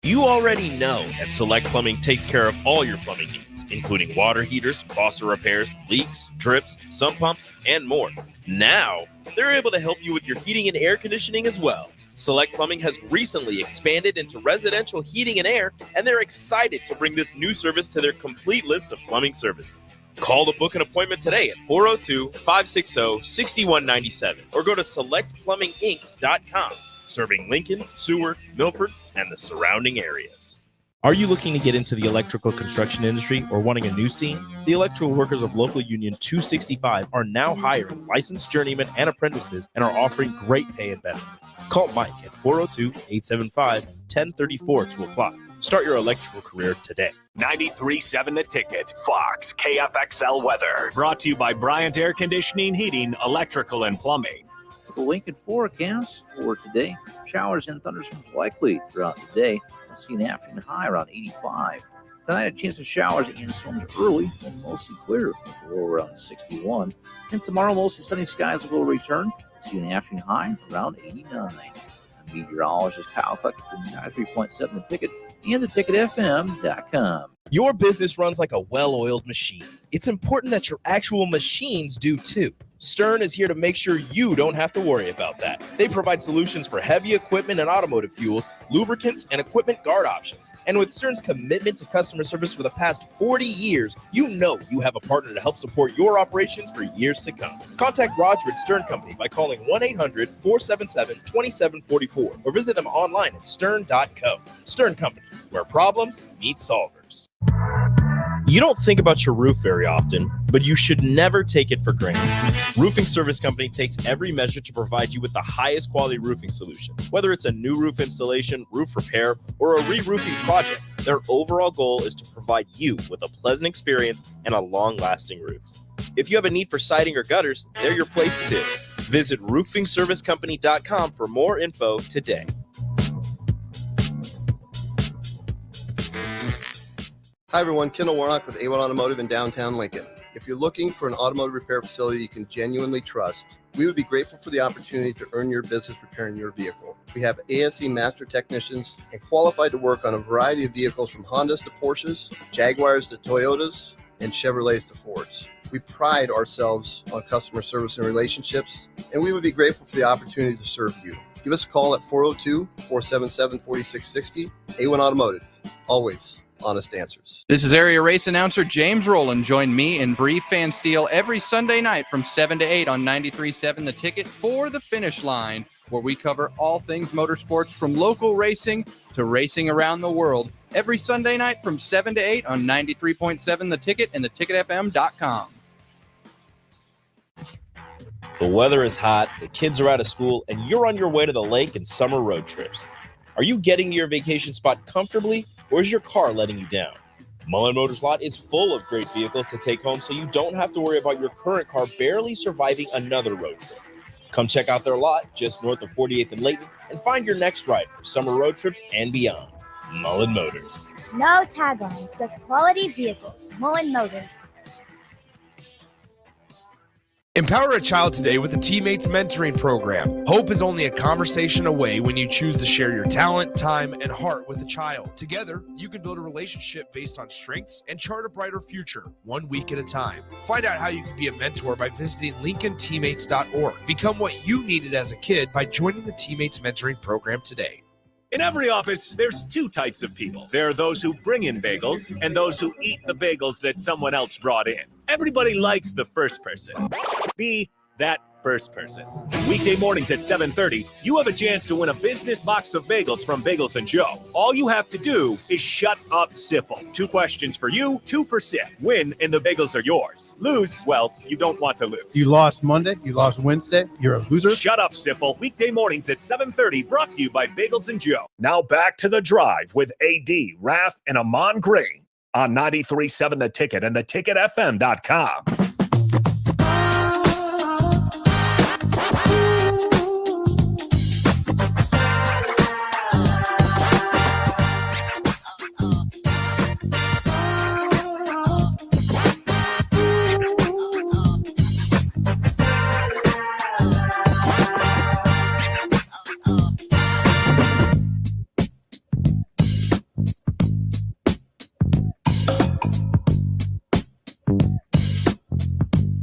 You already know that Select Plumbing takes care of all your plumbing needs, including water heaters, faucet repairs, leaks, drips, sump pumps, and more. Now, they're able to help you with your heating and air conditioning as well. Select Plumbing has recently expanded into residential heating and air, and they're excited to bring this new service to their complete list of plumbing services. Call to book an appointment today at 402-560-6197 or go to selectplumbinginc.com, serving Lincoln, Seward, Milford, and the surrounding areas. Are you looking to get into the electrical construction industry or wanting a new scene? The electrical workers of Local Union 265 are now hiring licensed journeymen and apprentices and are offering great pay and benefits. Call Mike at 402-875-1034 to apply. Start your electrical career today. 93.7 The Ticket, Fox, KFXL weather. Brought to you by Bryant Air Conditioning, Heating, Electrical, and Plumbing. The Lincoln forecast for today. Showers and thunderstorms likely throughout the day. We'll see an afternoon high around 85. Tonight, a chance of showers and storms early and mostly clear. Low around 61. And tomorrow, mostly sunny skies will return. See an afternoon high around 89. Meteorologist Kyle Puckett from 93.7 The Ticket and theticketfm.com. Your business runs like a well-oiled machine. It's important that your actual machines do too. Stern is here to make sure you don't have to worry about that. They provide solutions for heavy equipment and automotive fuels, lubricants, and equipment guard options. And with Stern's commitment to customer service for the past 40 years, you know you have a partner to help support your operations for years to come. Contact Roger at Stern Company by calling 1-800-477-2744 or visit them online at stern.co. Stern Company, where problems meet solvers. You don't think about your roof very often, but you should never take it for granted. Roofing Service Company takes every measure to provide you with the highest quality roofing solution. Whether it's a new roof installation, roof repair, or a re-roofing project, their overall goal is to provide you with a pleasant experience and a long-lasting roof. If you have a need for siding or gutters, they're your place too. Visit roofingservicecompany.com for more info today. Hi everyone, Kendall Warnock with A1 Automotive in downtown Lincoln. If you're looking for an automotive repair facility you can genuinely trust, we would be grateful for the opportunity to earn your business repairing your vehicle. We have ASE master technicians and qualified to work on a variety of vehicles from Hondas to Porsches, Jaguars to Toyotas, and Chevrolets to Fords. We pride ourselves on customer service and relationships, and we would be grateful for the opportunity to serve you. Give us a call at 402-477-4660. A1 Automotive, always honest answers. This is area race announcer James Rowland. Join me and Bree Fansteel every Sunday night from 7 to 8 on 93.7 The Ticket for the Finish Line, where we cover all things motorsports from local racing to racing around the world. Every Sunday night from 7 to 8 on 93.7 The Ticket and theticketfm.com. The weather is hot, the kids are out of school, and you're on your way to the lake and summer road trips. Are you getting to your vacation spot comfortably, or is your car letting you down? Mullen Motors Lot is full of great vehicles to take home, so you don't have to worry about your current car barely surviving another road trip. Come check out their lot just north of 48th and Layton and find your next ride for summer road trips and beyond. Mullen Motors. No tag-ons, just quality vehicles. Mullen Motors. Empower a child today with the Teammates Mentoring Program. Hope is only a conversation away when you choose to share your talent, time, and heart with a child. Together, you can build a relationship based on strengths and chart a brighter future, 1 week at a time. Find out how you can be a mentor by visiting LincolnTeammates.org. Become what you needed as a kid by joining the Teammates Mentoring Program today. In every office, there's two types of people. There are those who bring in bagels and those who eat the bagels that someone else brought in. Everybody likes the first person. Be that first person. Weekday mornings at 7:30, you have a chance to win a business box of bagels from Bagels & Joe. All you have to do is shut up, Sipple. 2 questions for you, 2 for Sip. Win, and the bagels are yours. Lose, well, you don't want to lose. You lost Monday, you lost Wednesday, you're a loser. Shut up, Sipple. Weekday mornings at 7:30, brought to you by Bagels & Joe. Now back to The Drive with AD, Raff, and Ahman Green on 93.7 The Ticket and theticketfm.com.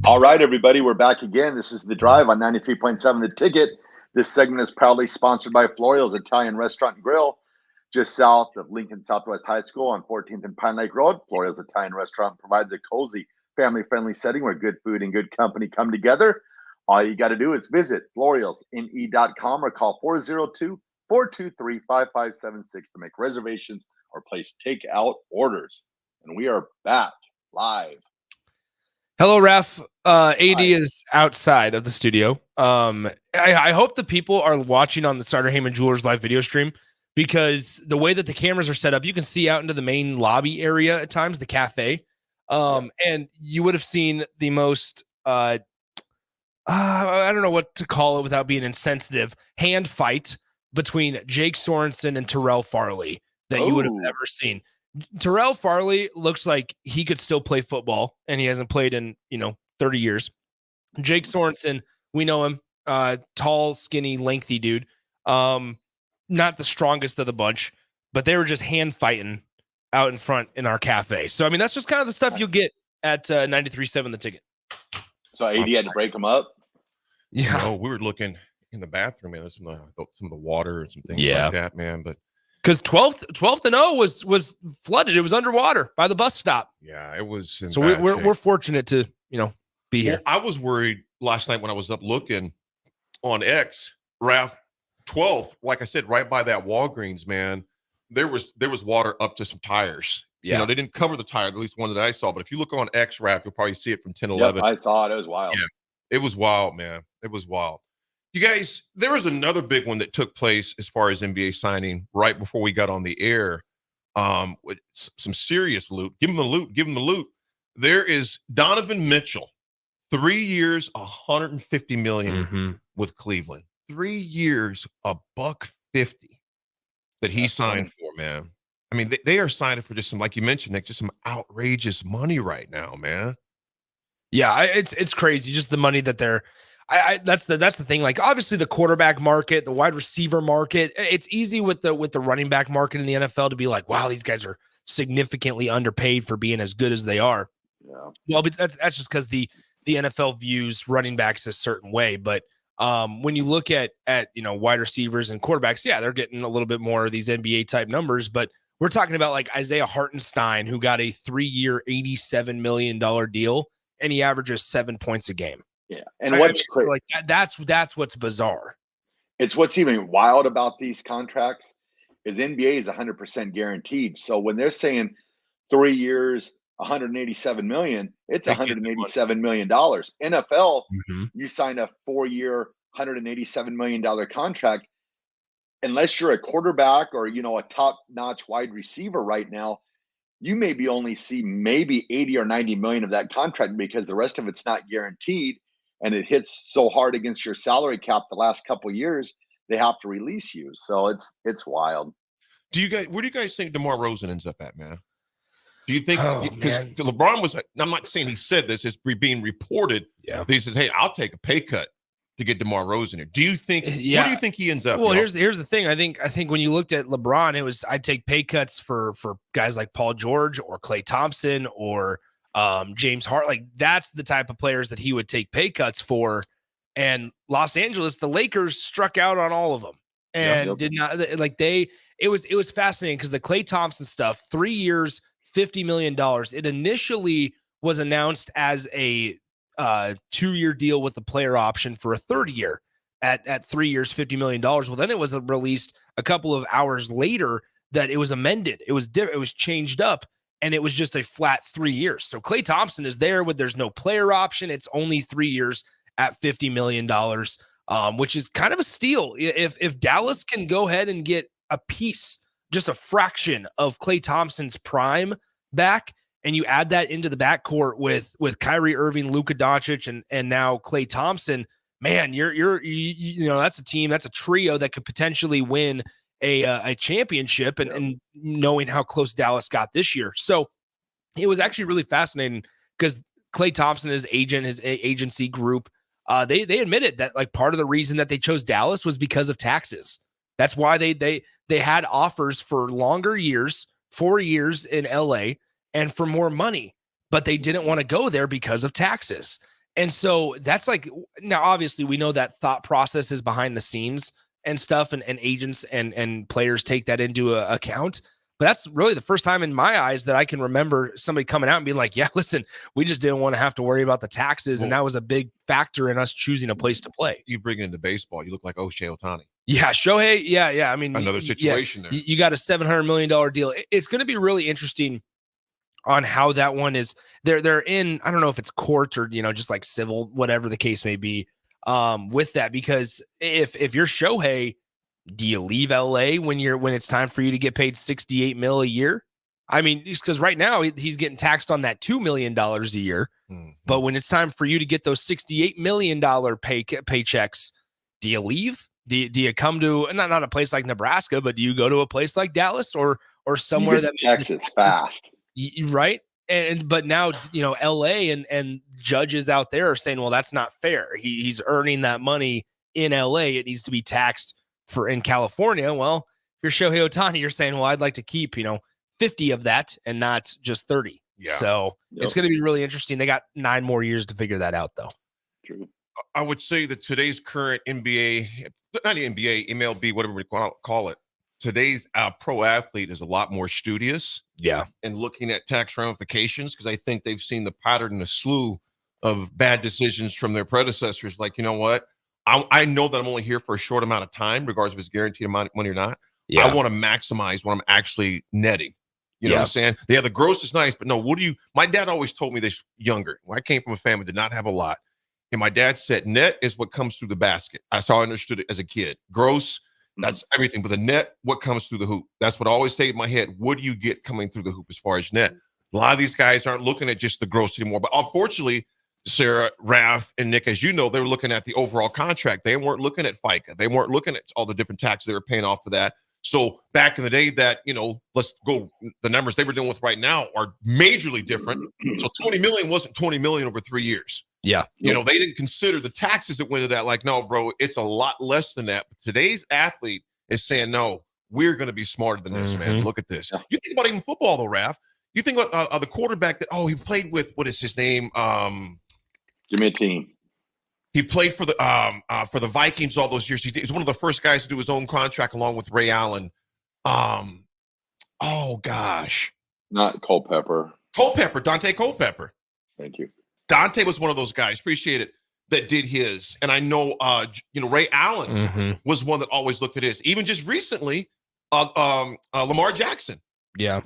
All right, everybody, we're back again. This is The Drive on 93.7 The Ticket. This segment is proudly sponsored by Florial's Italian Restaurant and Grill, just south of Lincoln Southwest High School on 14th and Pine Lake Road. Florial's Italian Restaurant provides a cozy, family-friendly setting where good food and good company come together. All you got to do is visit florialsne.com or call 402-423-5576 to make reservations or place takeout orders. And we are back live. Hello, Raff. AD is outside of the studio. I hope the people are watching on the Starter Heyman Jewelers live video stream, because the way that the cameras are set up, you can see out into the main lobby area at times, the cafe. And you would have seen the most, I don't know what to call it without being insensitive, hand fight between Jake Sorensen and Terrell Farley that you would have ever seen. Terrell Farley looks like he could still play football, and he hasn't played in 30 years. Jake Sorensen, we know him, tall, skinny, lengthy dude. Not the strongest of the bunch, but they were just hand fighting out in front in our cafe. So I mean, that's just kind of the stuff you'll get at 93.7 The Ticket. So AD had to break them up. Yeah, we were looking in the bathroom, man. There's some of the water and some things Yeah. like that, man. But because 12th and 0 was flooded. It was underwater by the bus stop. yeah, it was. So we're fortunate to be here. Well, I was worried last night when I was up looking on X, Raff, 12th, like I said, right by that Walgreens, man, there was water up to some tires. Yeah. They didn't cover the tire, at least one that I saw. But if you look on X, Raff, you'll probably see it from 10, 11. Yep, I saw it. It was wild. Yeah, it was wild, man. It was wild. You guys, there was another big one that took place as far as NBA signing right before we got on the air. With some serious loot. Give him the loot. There is Donovan Mitchell, 3 years, $150 million with Cleveland. 3 years, $150 that he signed for, man. I mean, they are signing for just some, like you mentioned, Nick, just some outrageous money right now, man. Yeah, it's crazy. Just the money that they're. That's the thing. Like, obviously, the quarterback market, the wide receiver market. It's easy with the running back market in the NFL to be like, wow, these guys are significantly underpaid for being as good as they are. Yeah. Well, but that's just because the NFL views running backs a certain way. But when you look at wide receivers and quarterbacks, yeah, they're getting a little bit more of these NBA type numbers. But we're talking about like Isaiah Hartenstein, who got a 3-year, $87 million deal, and he averages 7 points a game. Yeah, and what's like that's what's bizarre. It's what's even wild about these contracts is NBA is 100% guaranteed. So when they're saying 3 years, $187 million, it's $187 million. NFL, you sign a 4-year, $187 million contract. Unless you're a quarterback or a top-notch wide receiver right now, you maybe only see maybe 80 or 90 million of that contract because the rest of it's not guaranteed. And it hits so hard against your salary cap the last couple of years, they have to release you. So it's wild. Where do you guys think DeMar Rosen ends up at, man? Do you think because man. LeBron was? I'm not saying he said this; it's being reported. Yeah, he says, "Hey, I'll take a pay cut to get DeMar Rosen here." Do you think? Yeah. Where do you think he ends up? Well, here's the thing. I think when you looked at LeBron, it was I'd take pay cuts for guys like Paul George or Klay Thompson or James Harden. Like that's the type of players that he would take pay cuts for. And Los Angeles, the Lakers struck out on all of them and did not like it was fascinating because the Klay Thompson stuff, 3 years, $50 million. It initially was announced as a 2-year deal with a player option for a third year at 3 years, $50 million. Well, then it was released a couple of hours later that it was amended. It was changed up. And it was just a flat 3 years. So Klay Thompson is there there's no player option. It's only 3 years at $50 million, which is kind of a steal. If Dallas can go ahead and get a piece, just a fraction of Klay Thompson's prime back, and you add that into the backcourt with Kyrie Irving, Luka Doncic, and now Klay Thompson, man, that's a team, that's a trio that could potentially win a championship and knowing how close Dallas got this year. So it was actually really fascinating because Klay Thompson, his agency group, they admitted that like part of the reason that they chose Dallas was because of taxes. That's why they had offers for longer years, 4 years in LA and for more money, but they didn't want to go there because of taxes. And so that's like, now obviously we know that thought process is behind the scenes and stuff, and agents and players take that into account. But that's really the first time in my eyes that I can remember somebody coming out and being like, yeah, listen, we just didn't want to have to worry about the taxes. And that was a big factor in us choosing a place to play. You bring it into baseball, you look like Shohei Ohtani. Yeah, Shohei. Yeah. I mean, another situation there. You got a $700 million deal. It's going to be really interesting on how that one is. They're in, I don't know if it's court or, just like civil, whatever the case may be. With that, because if you're Shohei, do you leave LA when it's time for you to get paid $68 million a year? I mean, because right now he's getting taxed on that $2 million a year. But when it's time for you to get those $68 million paychecks, do you leave? Do you come to not a place like Nebraska, but do you go to a place like Dallas or somewhere that Texas fast, right? But now, LA and judges out there are saying, well, that's not fair. He's earning that money in LA. It needs to be taxed in California. Well, if you're Shohei Ohtani, you're saying, well, I'd like to keep, 50 of that and not just 30. Yeah. So it's going to be really interesting. They got 9 more years to figure that out, though. True. I would say that today's current NBA, not NBA, MLB, whatever we call it, today's pro athlete is a lot more studious. Yeah. And looking at tax ramifications, because I think they've seen the pattern and a slew of bad decisions from their predecessors. Like, you know what? I know that I'm only here for a short amount of time, regardless if it's guaranteed amount of money or not. Yeah. I want to maximize what I'm actually netting. You know what I'm saying? Yeah, the gross is nice, but no, my dad always told me this younger. When I came from a family that did not have a lot. And my dad said, net is what comes through the basket. That's how I understood it as a kid. Gross, that's everything. But the net, what comes through the hoop. That's what I always stayed in my head. What do you get coming through the hoop as far as net? A lot of these guys aren't looking at just the gross anymore. But unfortunately, Sarah, Raff, and Nick, as you know, they were looking at the overall contract. They weren't looking at FICA. They weren't looking at all the different taxes they were paying off of that. So back in the day that, let's go, the numbers they were dealing with right now are majorly different. So 20 million wasn't 20 million over 3 years. Yeah. They didn't consider the taxes that went into that. Like, no, bro, it's a lot less than that. But today's athlete is saying, no, we're going to be smarter than this, man. Look at this. You think about even football, though, Raff. You think about the quarterback that, he played with, what is his name? Give me a team. He played for the Vikings all those years. He was one of the first guys to do his own contract along with Ray Allen. Oh, gosh. Not Culpepper. Dante Culpepper. Thank you. Dante was one of those guys, appreciate it, that did his. And I know, Ray Allen was one that always looked at his. Even just recently, Lamar Jackson. Yeah.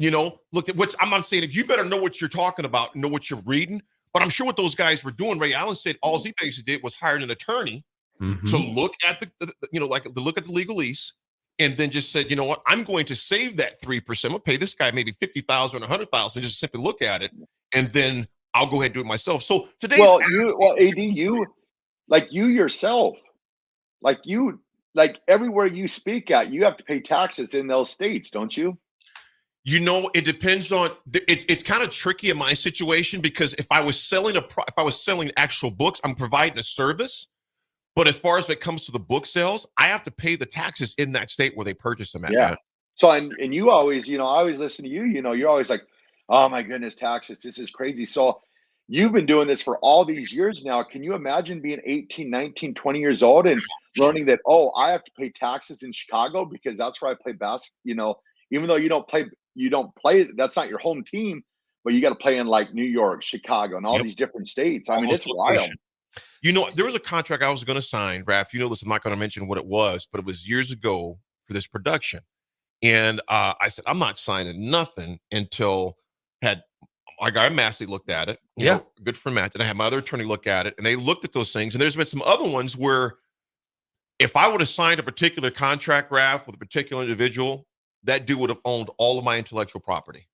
Looked at which I'm not saying if you better know what you're talking about, know what you're reading. But I'm sure what those guys were doing, Ray Allen said all he basically did was hired an attorney to look at look at the legalese, and then just said, you know what, I'm going to save that 3%. I'm gonna pay this guy maybe $50,000 or $100,000, just simply look at it, and then I'll go ahead and do it myself. So today, AD, you yourself, everywhere you speak at, you have to pay taxes in those states, don't you? It depends on. It's kind of tricky in my situation because if I was selling actual books, I'm providing a service. But as far as it comes to the book sales, I have to pay the taxes in that state where they purchase them at. Yeah. So and you always, I always listen to you. You're always like, oh my goodness, taxes. This is crazy. So you've been doing this for all these years now. Can you imagine being 18, 19, 20 years old and learning that, I have to pay taxes in Chicago because that's where I play basketball, even though you don't play, that's not your home team, but you got to play in like New York, Chicago, and all these different states. I mean, it's wild. There was a contract I was going to sign, Raff. This, I'm not going to mention what it was, but it was years ago for this production. And I said, I'm not signing nothing until my guy Massey looked at it. Good for Matt. And I had my other attorney look at it, and they looked at those things. And there's been some other ones where if I would have signed a particular contract, Raff, with a particular individual, that dude would have owned all of my intellectual property,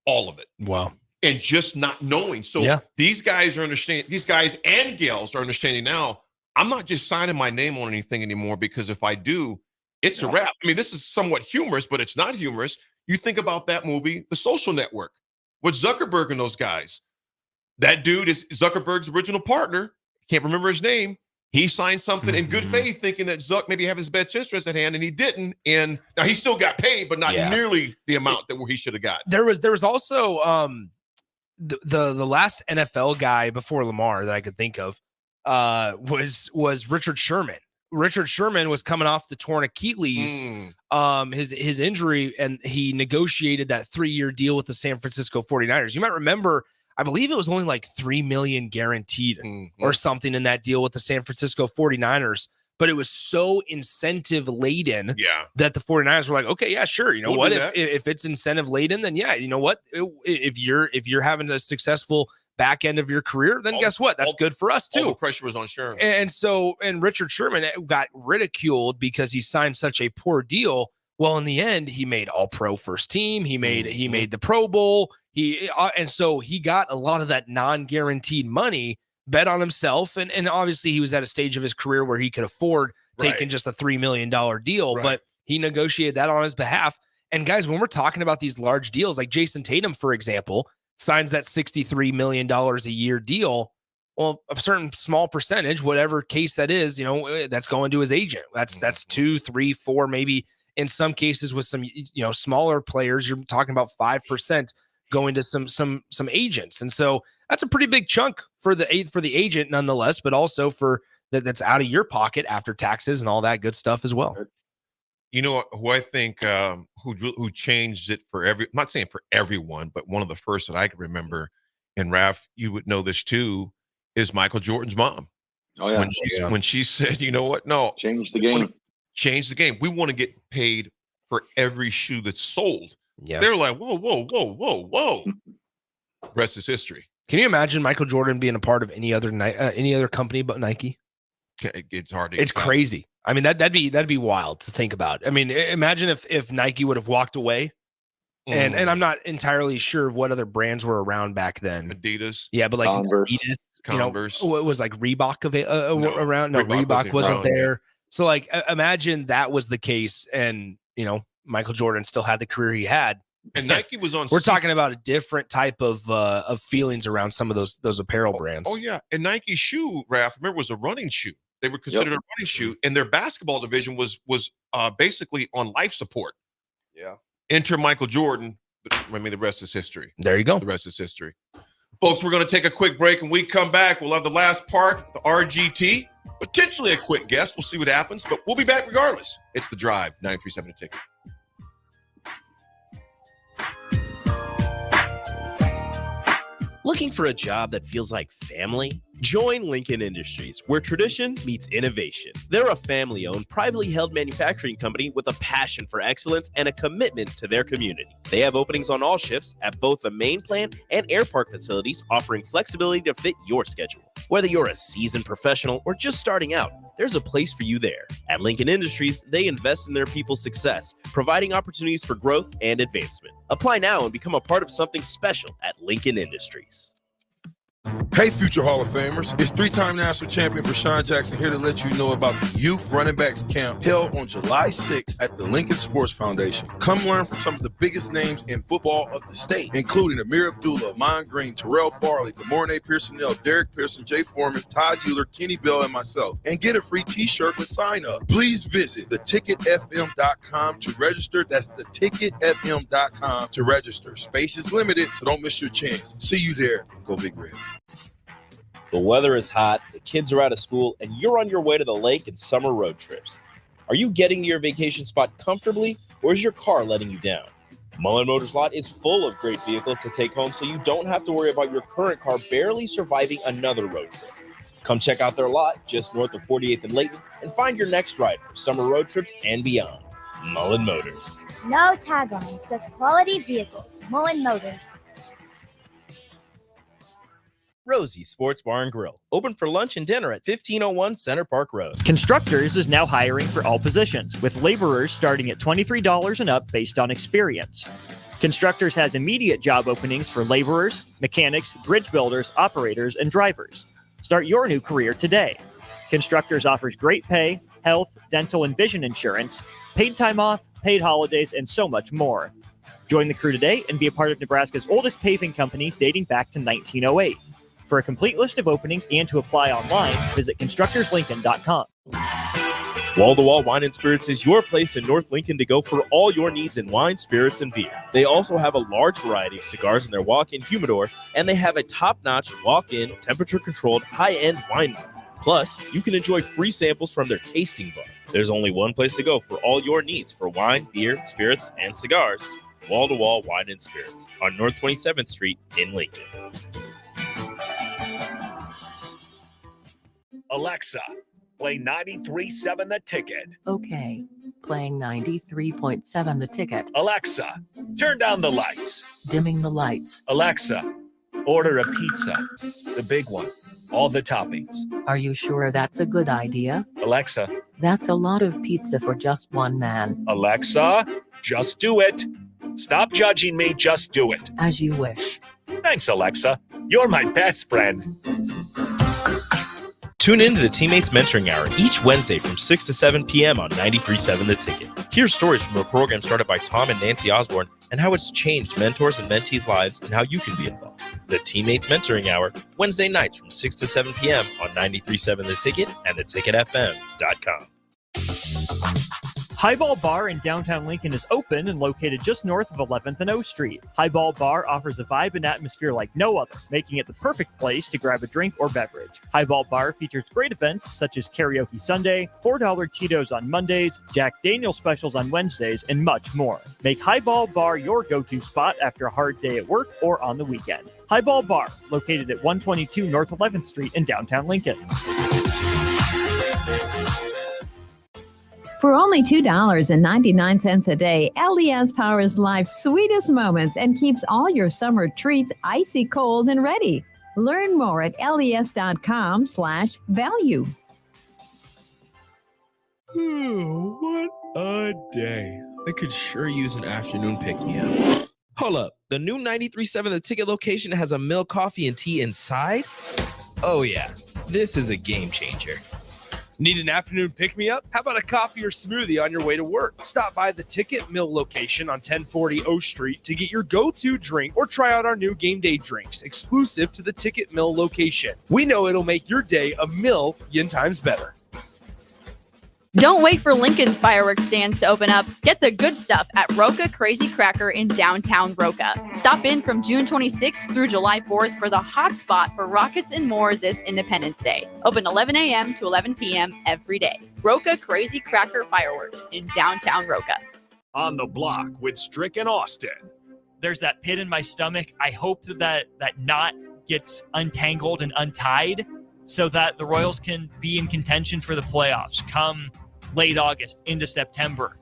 all of it. Wow. And just not knowing. So these guys are understanding, these guys and gals are understanding now, I'm not just signing my name on anything anymore, because if I do, it's a wrap. I mean, this is somewhat humorous, but it's not humorous. You think about that movie, The Social Network, with Zuckerberg and those guys. That dude is Zuckerberg's original partner. Can't remember his name. He signed something in good faith, thinking that Zuck maybe have his best interest at hand, and he didn't. And now he still got paid, but not nearly the amount that he should have got. There was also the last NFL guy before Lamar that I could think of was Richard Sherman. Richard Sherman was coming off the torn Achilles, his injury, and he negotiated that 3-year deal with the San Francisco 49ers. You might remember, I believe it was only like $3 million guaranteed or something in that deal with the San Francisco 49ers. But it was so incentive laden that the 49ers were like, okay, yeah, sure. You know what? If it's incentive laden, then yeah, you know what? If you're having a successful back end of your career, then guess what? That's good for us too. All the pressure was on Sherman. And Richard Sherman got ridiculed because he signed such a poor deal. Well, in the end, he made all pro first team. He made the Pro Bowl. And so he got a lot of that non-guaranteed money, bet on himself. And obviously he was at a stage of his career where he could afford taking just a $3 million deal, but he negotiated that on his behalf. And guys, when we're talking about these large deals, like Jason Tatum, for example, signs that $63 million a year deal. Well, a certain small percentage, whatever case that is, that's going to his agent. That's 2, 3, 4, maybe in some cases with some, smaller players, you're talking about 5% going to some agents. And so that's a pretty big chunk for the agent nonetheless, but also for that's out of your pocket after taxes and all that good stuff as well. You know who I think who changed it for I'm not saying for everyone, but one of the first that I can remember, and Raff, you would know this too, is Michael Jordan's mom. Oh yeah. When she said, you know what? No, change the game. Change the game. We want to get paid for every shoe that's sold. Yeah. They're like, whoa. Rest is history. Can you imagine Michael Jordan being a part of any other company but Nike? It's hard to. It's crazy. I mean, that'd be wild to think about. I mean, imagine if Nike would have walked away, and I'm not entirely sure of what other brands were around back then. Adidas, yeah, but like Converse. Adidas, Converse. It was like Reebok around. No, Reebok wasn't there. So like, imagine that was the case, and Michael Jordan still had the career he had. And Nike was on. We're talking about a different type of feelings around some of those apparel brands. Oh yeah, and Nike's shoe, Raff, remember, was a running shoe. They were considered a running shoe, and their basketball division was basically on life support. Yeah. Enter Michael Jordan. I mean, the rest is history. There you go. The rest is history. Folks, we're going to take a quick break, and we come back. We'll have the last part, the RGT, potentially a quick guest. We'll see what happens, but we'll be back regardless. It's The Drive, 93.7 The Ticket. Looking for a job that feels like family? Join Lincoln Industries, where tradition meets innovation. They're a family-owned, privately held manufacturing company with a passion for excellence and a commitment to their community. They have openings on all shifts at both the main plant and air park facilities, offering flexibility to fit your schedule. Whether you're a seasoned professional or just starting out, there's a place for you there. At Lincoln Industries, they invest in their people's success, providing opportunities for growth and advancement. Apply now and become a part of something special at Lincoln Industries. Hey, future Hall of Famers. It's three-time national champion Rashawn Jackson here to let you know about the Youth Running Backs Camp held on July 6th at the Lincoln Sports Foundation. Come learn from some of the biggest names in football of the state, including Amir Abdullah, Ahman Green, Terrell Farley, Demorne Pearson-Nell, Derek Pearson, Jay Foreman, Todd Euler, Kenny Bell, and myself. And get a free t-shirt with sign-up. Please visit theticketfm.com to register. That's theticketfm.com to register. Space is limited, so don't miss your chance. See you there, and go Big Red. The weather is hot, the kids are out of school, and you're on your way to the lake and summer road trips. Are you getting to your vacation spot comfortably, or is your car letting you down? Mullen Motors Lot is full of great vehicles to take home, so you don't have to worry about your current car barely surviving another road trip. Come check out their lot just north of 48th and Layton and find your next ride for summer road trips and beyond. Mullen Motors. No taglines, just quality vehicles. Mullen Motors. Rosie's Sports Bar and Grill, open for lunch and dinner at 1501 Center Park Road. Constructors is now hiring for all positions, with laborers starting at $23 and up based on experience. Constructors has immediate job openings for laborers, mechanics, bridge builders, operators, and drivers. Start your new career today. Constructors offers great pay, health, dental, and vision insurance, paid time off, paid holidays, and so much more. Join the crew today and be a part of Nebraska's oldest paving company dating back to 1908. For a complete list of openings and to apply online, visit constructorslincoln.com. Wall-to-Wall Wine and Spirits is your place in North Lincoln to go for all your needs in wine, spirits, and beer. They also have a large variety of cigars in their walk-in humidor, and they have a top-notch walk-in, temperature-controlled, high-end wine bar. Plus, you can enjoy free samples from their tasting bar. There's only one place to go for all your needs for wine, beer, spirits, and cigars. Wall-to-Wall Wine and Spirits on North 27th Street in Lincoln. Alexa, play 93.7 The Ticket. Okay, playing 93.7 The Ticket. Alexa, turn down the lights. Dimming the lights. Alexa, order a pizza. The big one. All the toppings. Are you sure that's a good idea? Alexa. That's a lot of pizza for just one man. Alexa, just do it. Stop judging me, just do it. As you wish. Thanks, Alexa. You're my best friend. Tune in to the Teammates Mentoring Hour each Wednesday from 6 to 7 p.m. on 93.7 The Ticket. Hear stories from a program started by Tom and Nancy Osborne and how it's changed mentors and mentees' lives and how you can be involved. The Teammates Mentoring Hour, Wednesday nights from 6 to 7 p.m. on 93.7 The Ticket and theticketfm.com. Highball Bar in downtown Lincoln is open and located just north of 11th and O Street. Highball Bar offers a vibe and atmosphere like no other, making it the perfect place to grab a drink or beverage. Highball Bar features great events such as Karaoke Sunday, $4 Cheetos on Mondays, Jack Daniel's specials on Wednesdays, and much more. Make Highball Bar your go-to spot after a hard day at work or on the weekend. Highball Bar, located at 122 North 11th Street in downtown Lincoln. For only $2.99 a day, LES powers life's sweetest moments and keeps all your summer treats icy cold and ready. Learn more at les.com/value. What a day. I could sure use an afternoon pick-me-up. Hold up. The new 93.7 The Ticket location has a milk, coffee, and tea inside? Oh, yeah. This is a game changer. Need an afternoon pick-me-up? How about a coffee or smoothie on your way to work? Stop by the Ticket Mill location on 1040 O Street to get your go-to drink or try out our new game day drinks exclusive to the Ticket Mill location. We know it'll make your day a million times better. Don't wait for Lincoln's fireworks stands to open up. Get the good stuff at Roca Crazy Cracker in downtown Roca. Stop in from June 26th through July 4th for the hot spot for rockets and more this Independence Day. Open 11 a.m. to 11 p.m. every day. Roca Crazy Cracker Fireworks in downtown Roca. On the block with Strick and Austin. There's that pit in my stomach. I hope that knot gets untangled and untied so that the Royals can be in contention for the playoffs come late August into September.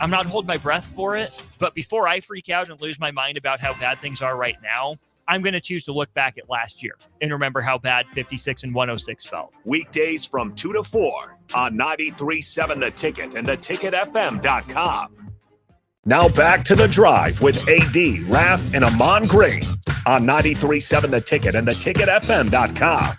I'm not holding my breath for it, but before I freak out and lose my mind about how bad things are right now, I'm going to choose to look back at last year and remember how bad 56 and 106 felt. Weekdays from 2 to 4 on 93.7 The Ticket and theticketfm.com. Now back to The Drive with AD, Raff, and Ahman Green on 93.7 The Ticket and theticketfm.com.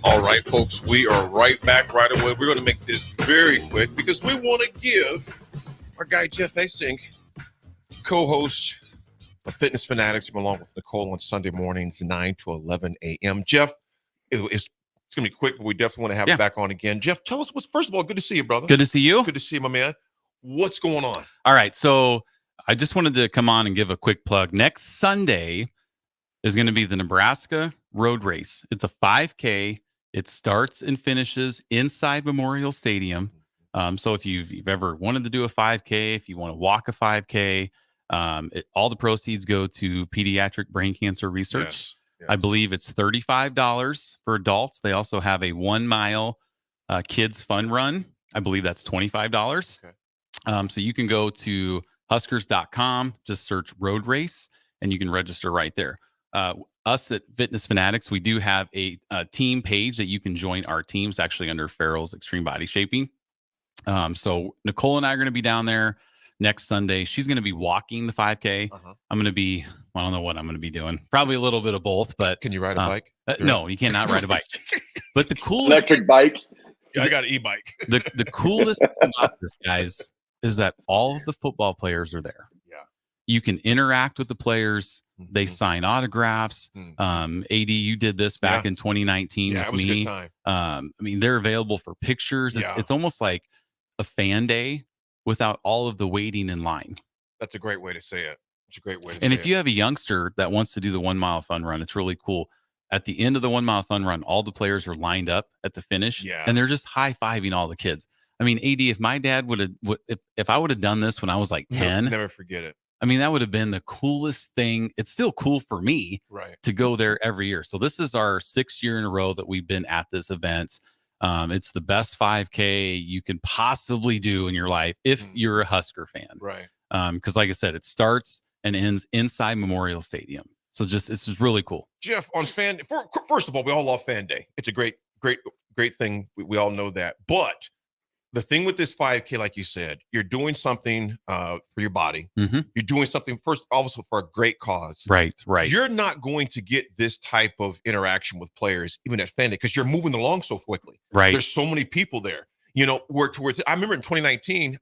All right, folks, we are right back right away. We're going to make this very quick because we want to give our guy Jeff Asink, co-host of Fitness Fanatics, along with Nicole on Sunday mornings, 9 to 11 a.m. Jeff, it's going to be quick, but we definitely want to have him back on again. Jeff, tell us first of all, good to see you, brother. Good to see you. Good to see you, my man. What's going on? All right, so I just wanted to come on and give a quick plug. Next Sunday is going to be the Nebraska Road Race. It's a 5K. It starts and finishes inside Memorial Stadium. So if you've ever wanted to do a 5K, if you want to walk a 5K, all the proceeds go to pediatric brain cancer research. Yes. I believe it's $35 for adults. They also have a 1 mile kids fun run. I believe that's $25. Okay. So you can go to Huskers.com, just search road race, and you can register right there. Us at Fitness Fanatics, we do have a team page that you can join our teams, actually under Farrell's Extreme Body Shaping. So Nicole and I are going to be down there next Sunday. She's going to be walking the 5K. I'm going to be, I don't know what I'm going to be doing. Probably a little bit of both, but can you ride a bike? No, you cannot ride a bike. But the coolest electric bike. Yeah, I got an e-bike. The coolest thing about this, guys, is that all of the football players are there. Yeah. You can interact with the players. They sign autographs. AD, you did this back in 2019 with me. A good time. I mean, they're available for pictures. It's almost like a fan day without all of the waiting in line. That's a great way to say it. It's a great way to say it. And if you have a youngster that wants to do the 1 mile fun run, it's really cool. At the end of the 1 mile fun run, all the players are lined up at the finish, and they're just high-fiving all the kids. I mean, AD, if my dad if I would have done this when I was like 10, never forget it. I mean, that would have been the coolest thing. It's still cool for me to go there every year. So this is our 6th year in a row that we've been at this event. It's the best 5K you can possibly do in your life if you're a Husker fan. Right. Because like I said, it starts and ends inside Memorial Stadium. So it's just really cool. Jeff, on first of all, we all love Fan Day. It's a great thing. We all know that. But the thing with this 5K, like you said, you're doing something for your body. Mm-hmm. You're doing something first, also for a great cause. Right. You're not going to get this type of interaction with players, even at Fan Day, because you're moving along so quickly. Right. There's so many people there. You know, I remember in 2019,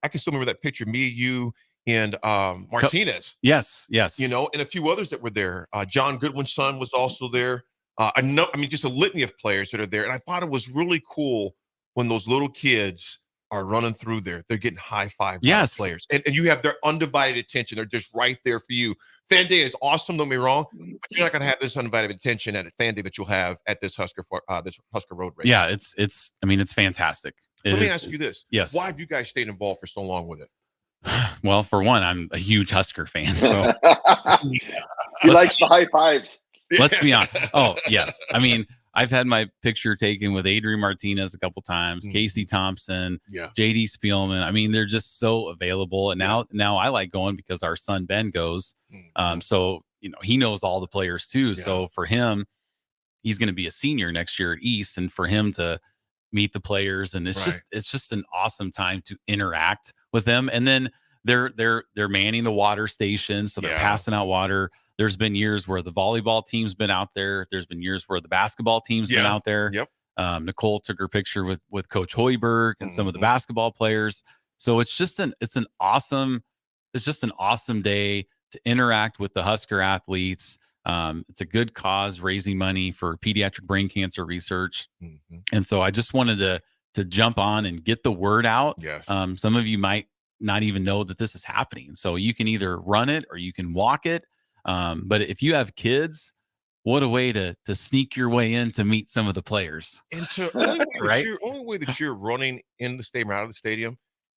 I can still remember that picture, me, you, and Martinez. Yes. You know, and a few others that were there. John Goodwin's son was also there. Just a litany of players that are there. And I thought it was really cool when those little kids are running through there. They're getting high-fived by the players. And you have their undivided attention. They're just right there for you. Fan Day is awesome, don't get me wrong, but you're not going to have this undivided attention at a Fan Day that you'll have at this Husker Road Race. Yeah, it's fantastic. Let me ask you this. Yes. Why have you guys stayed involved for so long with it? Well, for one, I'm a huge Husker fan. So he likes the high fives. Let's be honest. Oh, yes. I mean, I've had my picture taken with Adrian Martinez a couple times, Casey Thompson, JD Spielman. I mean, they're just so available. And now I like going because our son Ben goes. So, he knows all the players too. Yeah. So for him, he's going to be a senior next year at East, and for him to meet the players, and it's just an awesome time to interact with them. And then they're manning the water station, so they're passing out water. There's been years where the volleyball team's been out there. There's been years where the basketball team's been out there. Yep. Nicole took her picture with Coach Hoiberg and some of the basketball players. So it's just an awesome day to interact with the Husker athletes. It's a good cause, raising money for pediatric brain cancer research. And so I just wanted to jump on and get the word out. Yes. Some of you might not even know that this is happening. So you can either run it or you can walk it. But if you have kids, what a way to sneak your way in to meet some of the players. And only way that you're running in the stadium or out of the stadium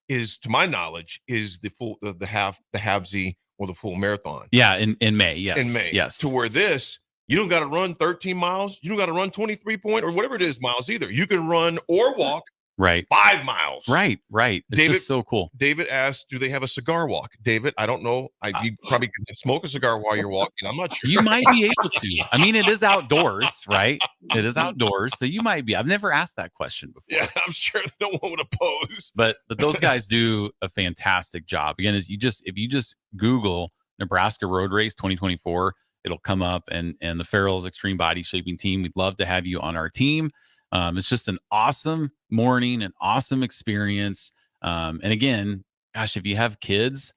is, to my knowledge, is the halvesy or the full marathon. Yeah, in May. Yes. In May. Yes. To where you don't got to run 13 miles. You don't got to run 23 or whatever it is miles either. You can run or walk 5 miles. Right. It's David, just so cool. David asked, do they have a cigar walk? David, I don't know. You probably could smoke a cigar while you're walking. I'm not sure. You might be able to. I mean, it is outdoors, right? It is outdoors. So you might be. I've never asked that question before. Yeah, I'm sure no one would oppose. But those guys do a fantastic job. Again, if you just Google Nebraska Road Race 2024, it'll come up, and the Farrell's Extreme Body Shaping Team. We'd love to have you on our team. It's just an awesome morning, an awesome experience. And again, gosh, if you have kids,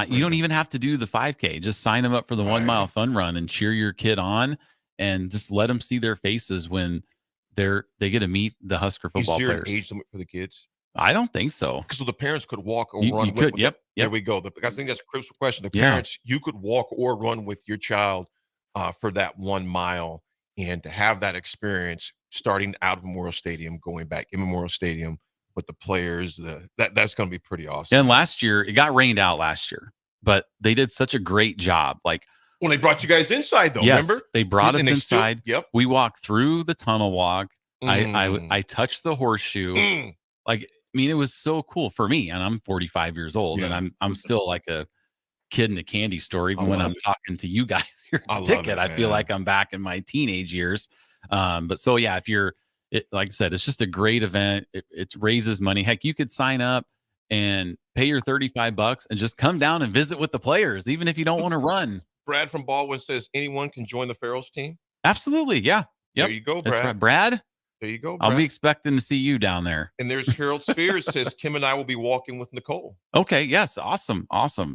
you don't even have to do the 5K. Just sign them up for the 1 mile fun run and cheer your kid on, and just let them see their faces when they get to meet the Husker football players. Is there players. an age limit for the kids? I don't think so. So the parents could walk or You run. could. Yep. There we go. I think that's a crucial question. The parents, you could walk or run with your child for that 1 mile, and to have that experience starting out of Memorial Stadium, going back in Memorial Stadium with the players, that's going to be pretty awesome. And last year, it got rained out last year, but they did such a great job. Like when they brought you guys inside, though, yes, remember? They brought us inside. Yep. We walked through the tunnel walk. I touched the horseshoe. Like, I mean, it was so cool for me, and I'm 45 years old, and I'm still like a kid in a candy store, even when I'm talking to you guys here at the ticket. I feel like I'm back in my teenage years. But so yeah, like I said, it's just a great event. It raises money. Heck, you could sign up and pay your $35 and just come down and visit with the players, even if you don't want to run. Brad from Baldwin says anyone can join the Farrell's team. Absolutely, yeah. Yep. There you go, Brad. That's right. Brad. There you go, Brad. I'll be expecting to see you down there. And there's Harold Spears says Kim and I will be walking with Nicole. Okay. Yes. Awesome.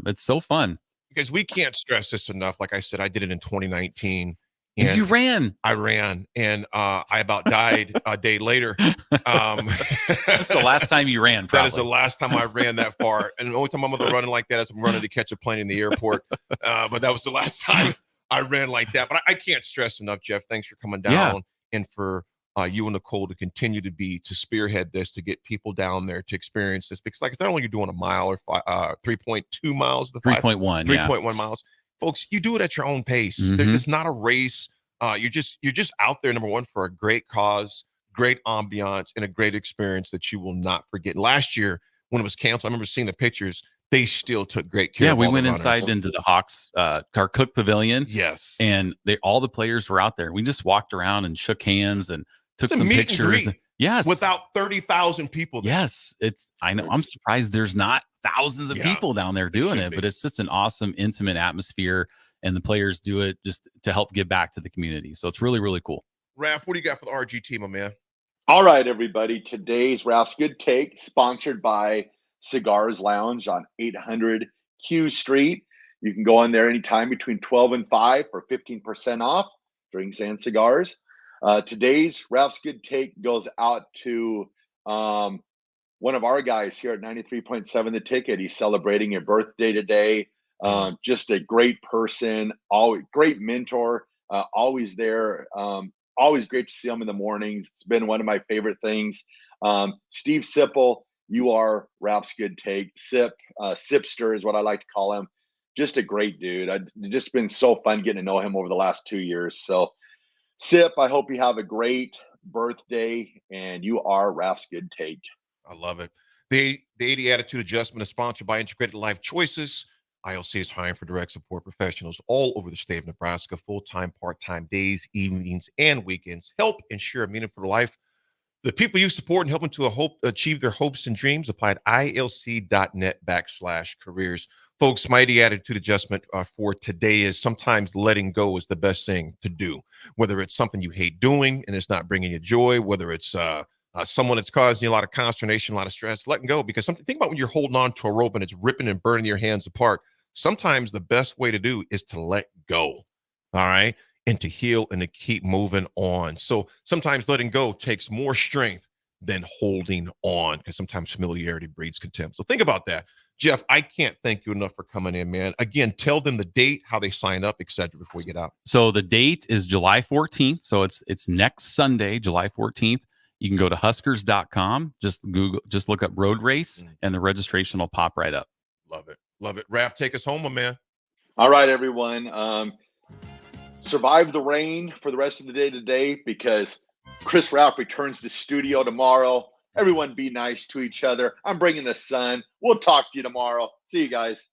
It's so fun. Because we can't stress this enough. Like I said, I did it in 2019. And you ran. I ran, and I about died a day later. That's the last time you ran, probably. That is the last time I ran that far. And the only time I'm going to run like that is I'm running to catch a plane in the airport. But that was the last time I ran like that. But I can't stress enough, Jeff. Thanks for coming down and for you and Nicole to continue to spearhead this, to get people down there to experience this, because like it's not only you're doing a mile or 3.2 miles, 3.1, 3.1 miles, folks. You do it at your own pace. It's not a race. You're just out there, number one, for a great cause, great ambiance, and a great experience that you will not forget. Last year when it was canceled, I remember seeing the pictures. They still took great care. Yeah, of we all went the inside runners. into the Hawks Cook Pavilion. Yes, and all the players were out there. We just walked around and shook hands and took It's a some meet and pictures. greet Yes, without 30,000 people there. Yes, I know. I'm surprised there's not thousands of people down there doing it, but it's just an awesome, intimate atmosphere, and the players do it just to help give back to the community. So it's really, really cool. Raff, what do you got for the RG team, my man? All right, everybody. Today's Raff's Good Take, sponsored by Cigars Lounge on 800 Q Street. You can go in there anytime between 12 and 5 for 15% off drinks and cigars. Today's Raff's Good Take goes out to one of our guys here at 93.7 The Ticket. He's celebrating a birthday today. Just a great person, always great mentor, always there. Always great to see him in the mornings. It's been one of my favorite things. Steve Sipple, you are Raff's Good Take. Sipster is what I like to call him. Just a great dude. It's just been so fun getting to know him over the last 2 years. So, Sip, I hope you have a great birthday, and you are Raff's Good Take. I love it. The 80 Attitude Adjustment is sponsored by Integrated Life Choices. ILC is hiring for direct support professionals all over the state of Nebraska, full-time, part-time, days, evenings, and weekends. Help ensure a meaningful life. The people you support and help them to achieve their hopes and dreams. Apply at ilc.net/careers. Folks, my 80 Attitude Adjustment for today is sometimes letting go is the best thing to do. Whether it's something you hate doing and it's not bringing you joy, whether it's someone that's causing you a lot of consternation, a lot of stress, letting go. Because think about when you're holding on to a rope and it's ripping and burning your hands apart. Sometimes the best way to do is to let go, all right, and to heal and to keep moving on. So sometimes letting go takes more strength than holding on, because sometimes familiarity breeds contempt. So think about that. Jeff, I can't thank you enough for coming in, man. Again, tell them the date, how they sign up, et cetera, before we get out. So the date is July 14th. So it's next Sunday, July 14th. You can go to Huskers.com, just look up road race, and the registration will pop right up. Love it. Love it. Raff, take us home, my man. All right, everyone. Survive the rain for the rest of the day today, because Chris Raff returns to studio tomorrow. Everyone be nice to each other. I'm bringing the sun. We'll talk to you tomorrow. See you guys.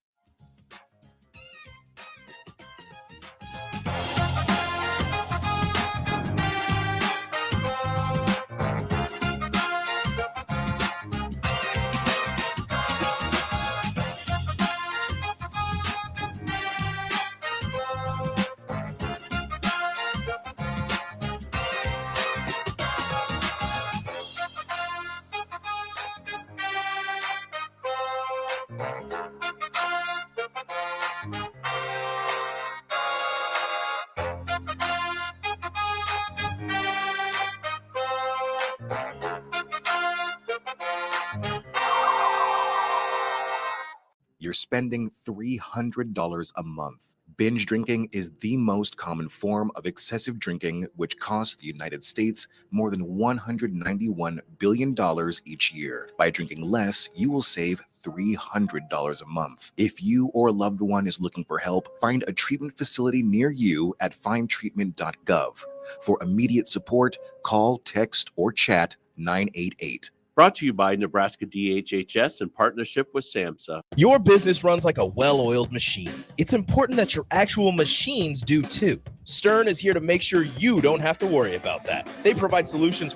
You're spending $300 a month. Binge drinking is the most common form of excessive drinking, which costs the United States more than $191 billion each year. By drinking less, you will save $300 a month. If you or a loved one is looking for help, find a treatment facility near you at findtreatment.gov. For immediate support, call, text, or chat 988. Brought to you by Nebraska DHHS in partnership with SAMHSA. Your business runs like a well-oiled machine. It's important that your actual machines do too. Stern is here to make sure you don't have to worry about that. They provide solutions